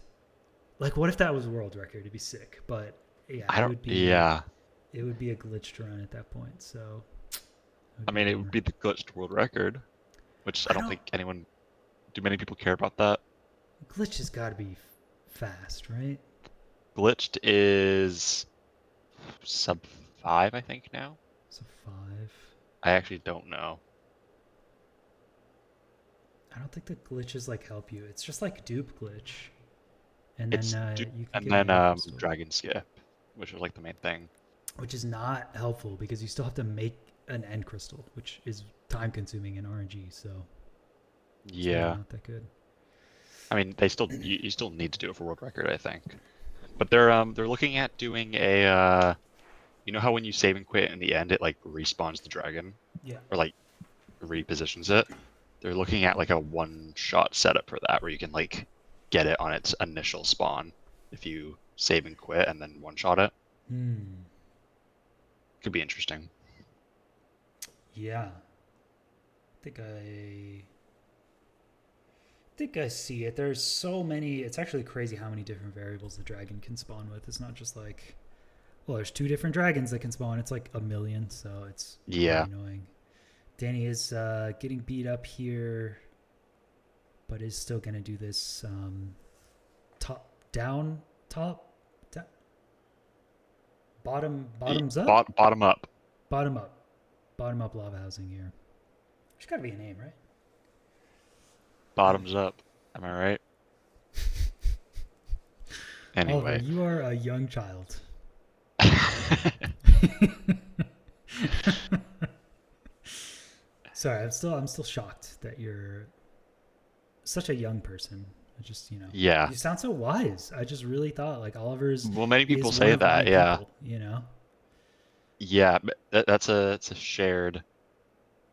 Like, what if that was world record? It'd be sick, but yeah, I don't. Yeah, it would be a glitched run at that point. So it would I be a mean, it would bummer. be the glitched world record, which I I don't don't. think anyone. Do many people care about that? Glitch has got to be fast, right? Glitched is sub 5, I think now. So 5. I actually don't know. I don't think the glitches like help you. It's just like dupe glitch, and then It's you can and get an then end crystal, dragon skip, which was like the main thing. which is not helpful because you still have to make an end crystal, which is time consuming in RNG. So it's really Yeah, not that good. I mean, you still need to do it for world record, I think. But they're looking at doing a you know how when you save and quit in the end it like respawns the dragon Yeah. or like repositions it? They're looking at like a one-shot setup for that where you can like get it on its initial spawn if you save and quit and then one-shot it. Hmm. Could be interesting. Yeah. I think I see it. There's so many. It's actually crazy how many different variables the dragon can spawn with. It's not just like, well, there's 2 different dragons that can spawn. It's like a million, so it's pretty Yeah. annoying. Danny is getting beat up here, but is still going to do this top down, top, down, bottoms up, Bottom up. bottom up, bottom up lava housing here. There's got to be a name, right? Bottoms up. Am I right? Oliver, Anyway. you are a young child. Sorry, I'm still shocked that you're such a young person. I just, Yeah. you sound so wise. I just really thought like Oliver's Well, many people is one say of my that, yeah. people. Yeah, but it's a shared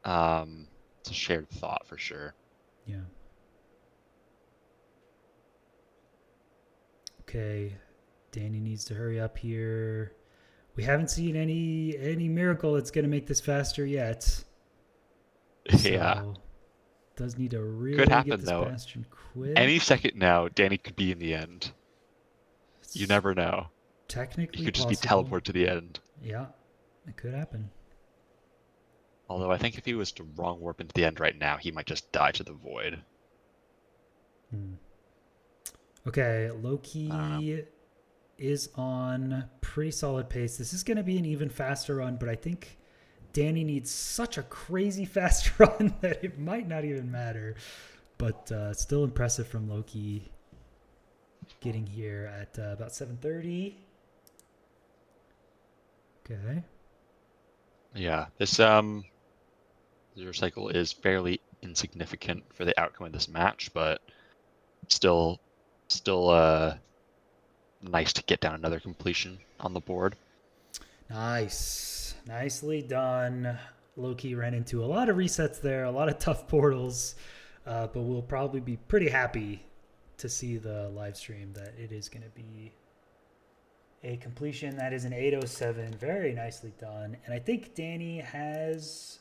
it's a shared thought for sure. Yeah. Okay. Danny needs to hurry up here. We haven't seen any miracle that's going to make this faster yet. Yeah. So does need to Could really get happen this though. bastion quick. Any second now, Danny could be in the end. You It's never know. He technically could just be possible. teleported to the end. Yeah, it could happen. Although I think if he was to wrong warp into the end right now, he might just die to the void. Okay, I don't know. Lowkey is on pretty solid pace. This is going to be an even faster run, but I think Danny needs such a crazy fast run that it might not even matter. But still impressive from Lowkey getting here at about 7:30. Okay. Yeah, this zero cycle is fairly insignificant for the outcome of this match, but still nice to get down another completion on the board. Nice. Nicely done. Lowkey ran into a lot of resets there, a lot of tough portals, but we'll probably be pretty happy to see the live stream that it is going to be a completion. That is an 807. Very nicely done. And I think Danny has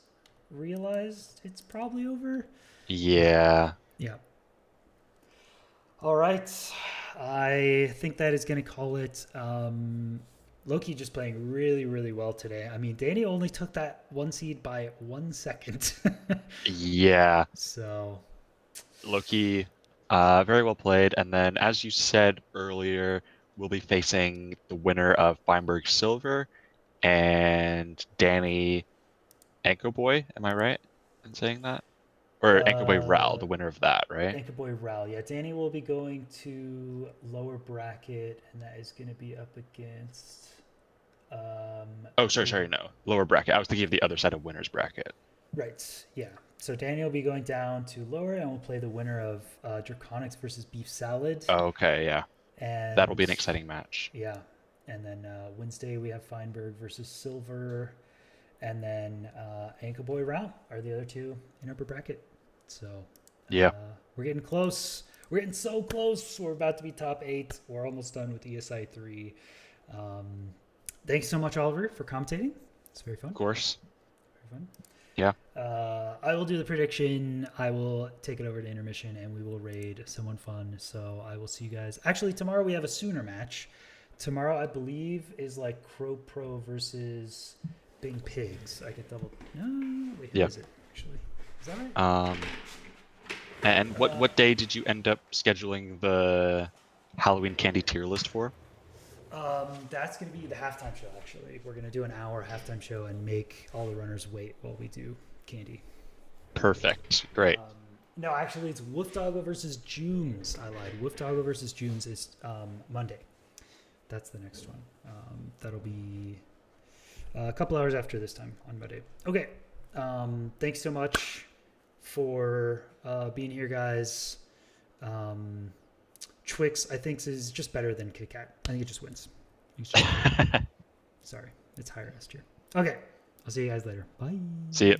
realized it's probably over. Yeah. Yeah. All right. I think that is going to call it. Lowkey just playing really, really well today. I mean, Danny only took that one seed by 1 second. Yeah. So, Loki, very well played. And then, as you said earlier, we'll be facing the winner of Feinberg Silver and Danny Ankoboy. Am I right in saying that? Or Ankoboy Ral, uh, the winner of that, right? Anchor Boy Ral. Yeah, Danny will be going to lower bracket, and that is going to be up against. Oh, sorry, Ooh, sorry, no. Lower bracket. I was thinking of the other side of winners bracket. right. Yeah. So Danny will be going down to lower, and we'll play the winner of Draconics versus Beef Salad. Okay, yeah. That'll And be an exciting match. yeah, and then Wednesday we have Feinberg versus Silver, and then Anchor Boy Ral are the other two in upper bracket. So Yeah, we're getting close. We're getting so close. We're about to be top 8. We're almost done with ESI3. Um, thanks so much, Oliver, for commentating. It's very fun. of course. Very Yeah. fun. I will do the prediction. I will take it over to intermission, and we will raid someone fun. So I will see you guys. Actually, tomorrow we have a Sooner match. Tomorrow, I believe, is like Crow Pro versus Bing Pigs. I could double. No, wait, who Yeah. is it actually? Is that right? And what day did you end up scheduling the Halloween candy tier list for? That's gonna be the halftime show. Actually, we're gonna do an hour halftime show and make all the runners wait while we do candy. Perfect. Great. No, actually, it's Wolf Doggo versus Junes. I lied. Wolf Doggo versus Junes is Monday. That's the next one. That'll be a couple hours after this time on Monday. Okay. Thanks so much for being here, guys. Twix, I think, is just better than Kit Kat. I think it just wins. Sorry, it's higher S tier. Okay, I'll see you guys later. Bye. See you.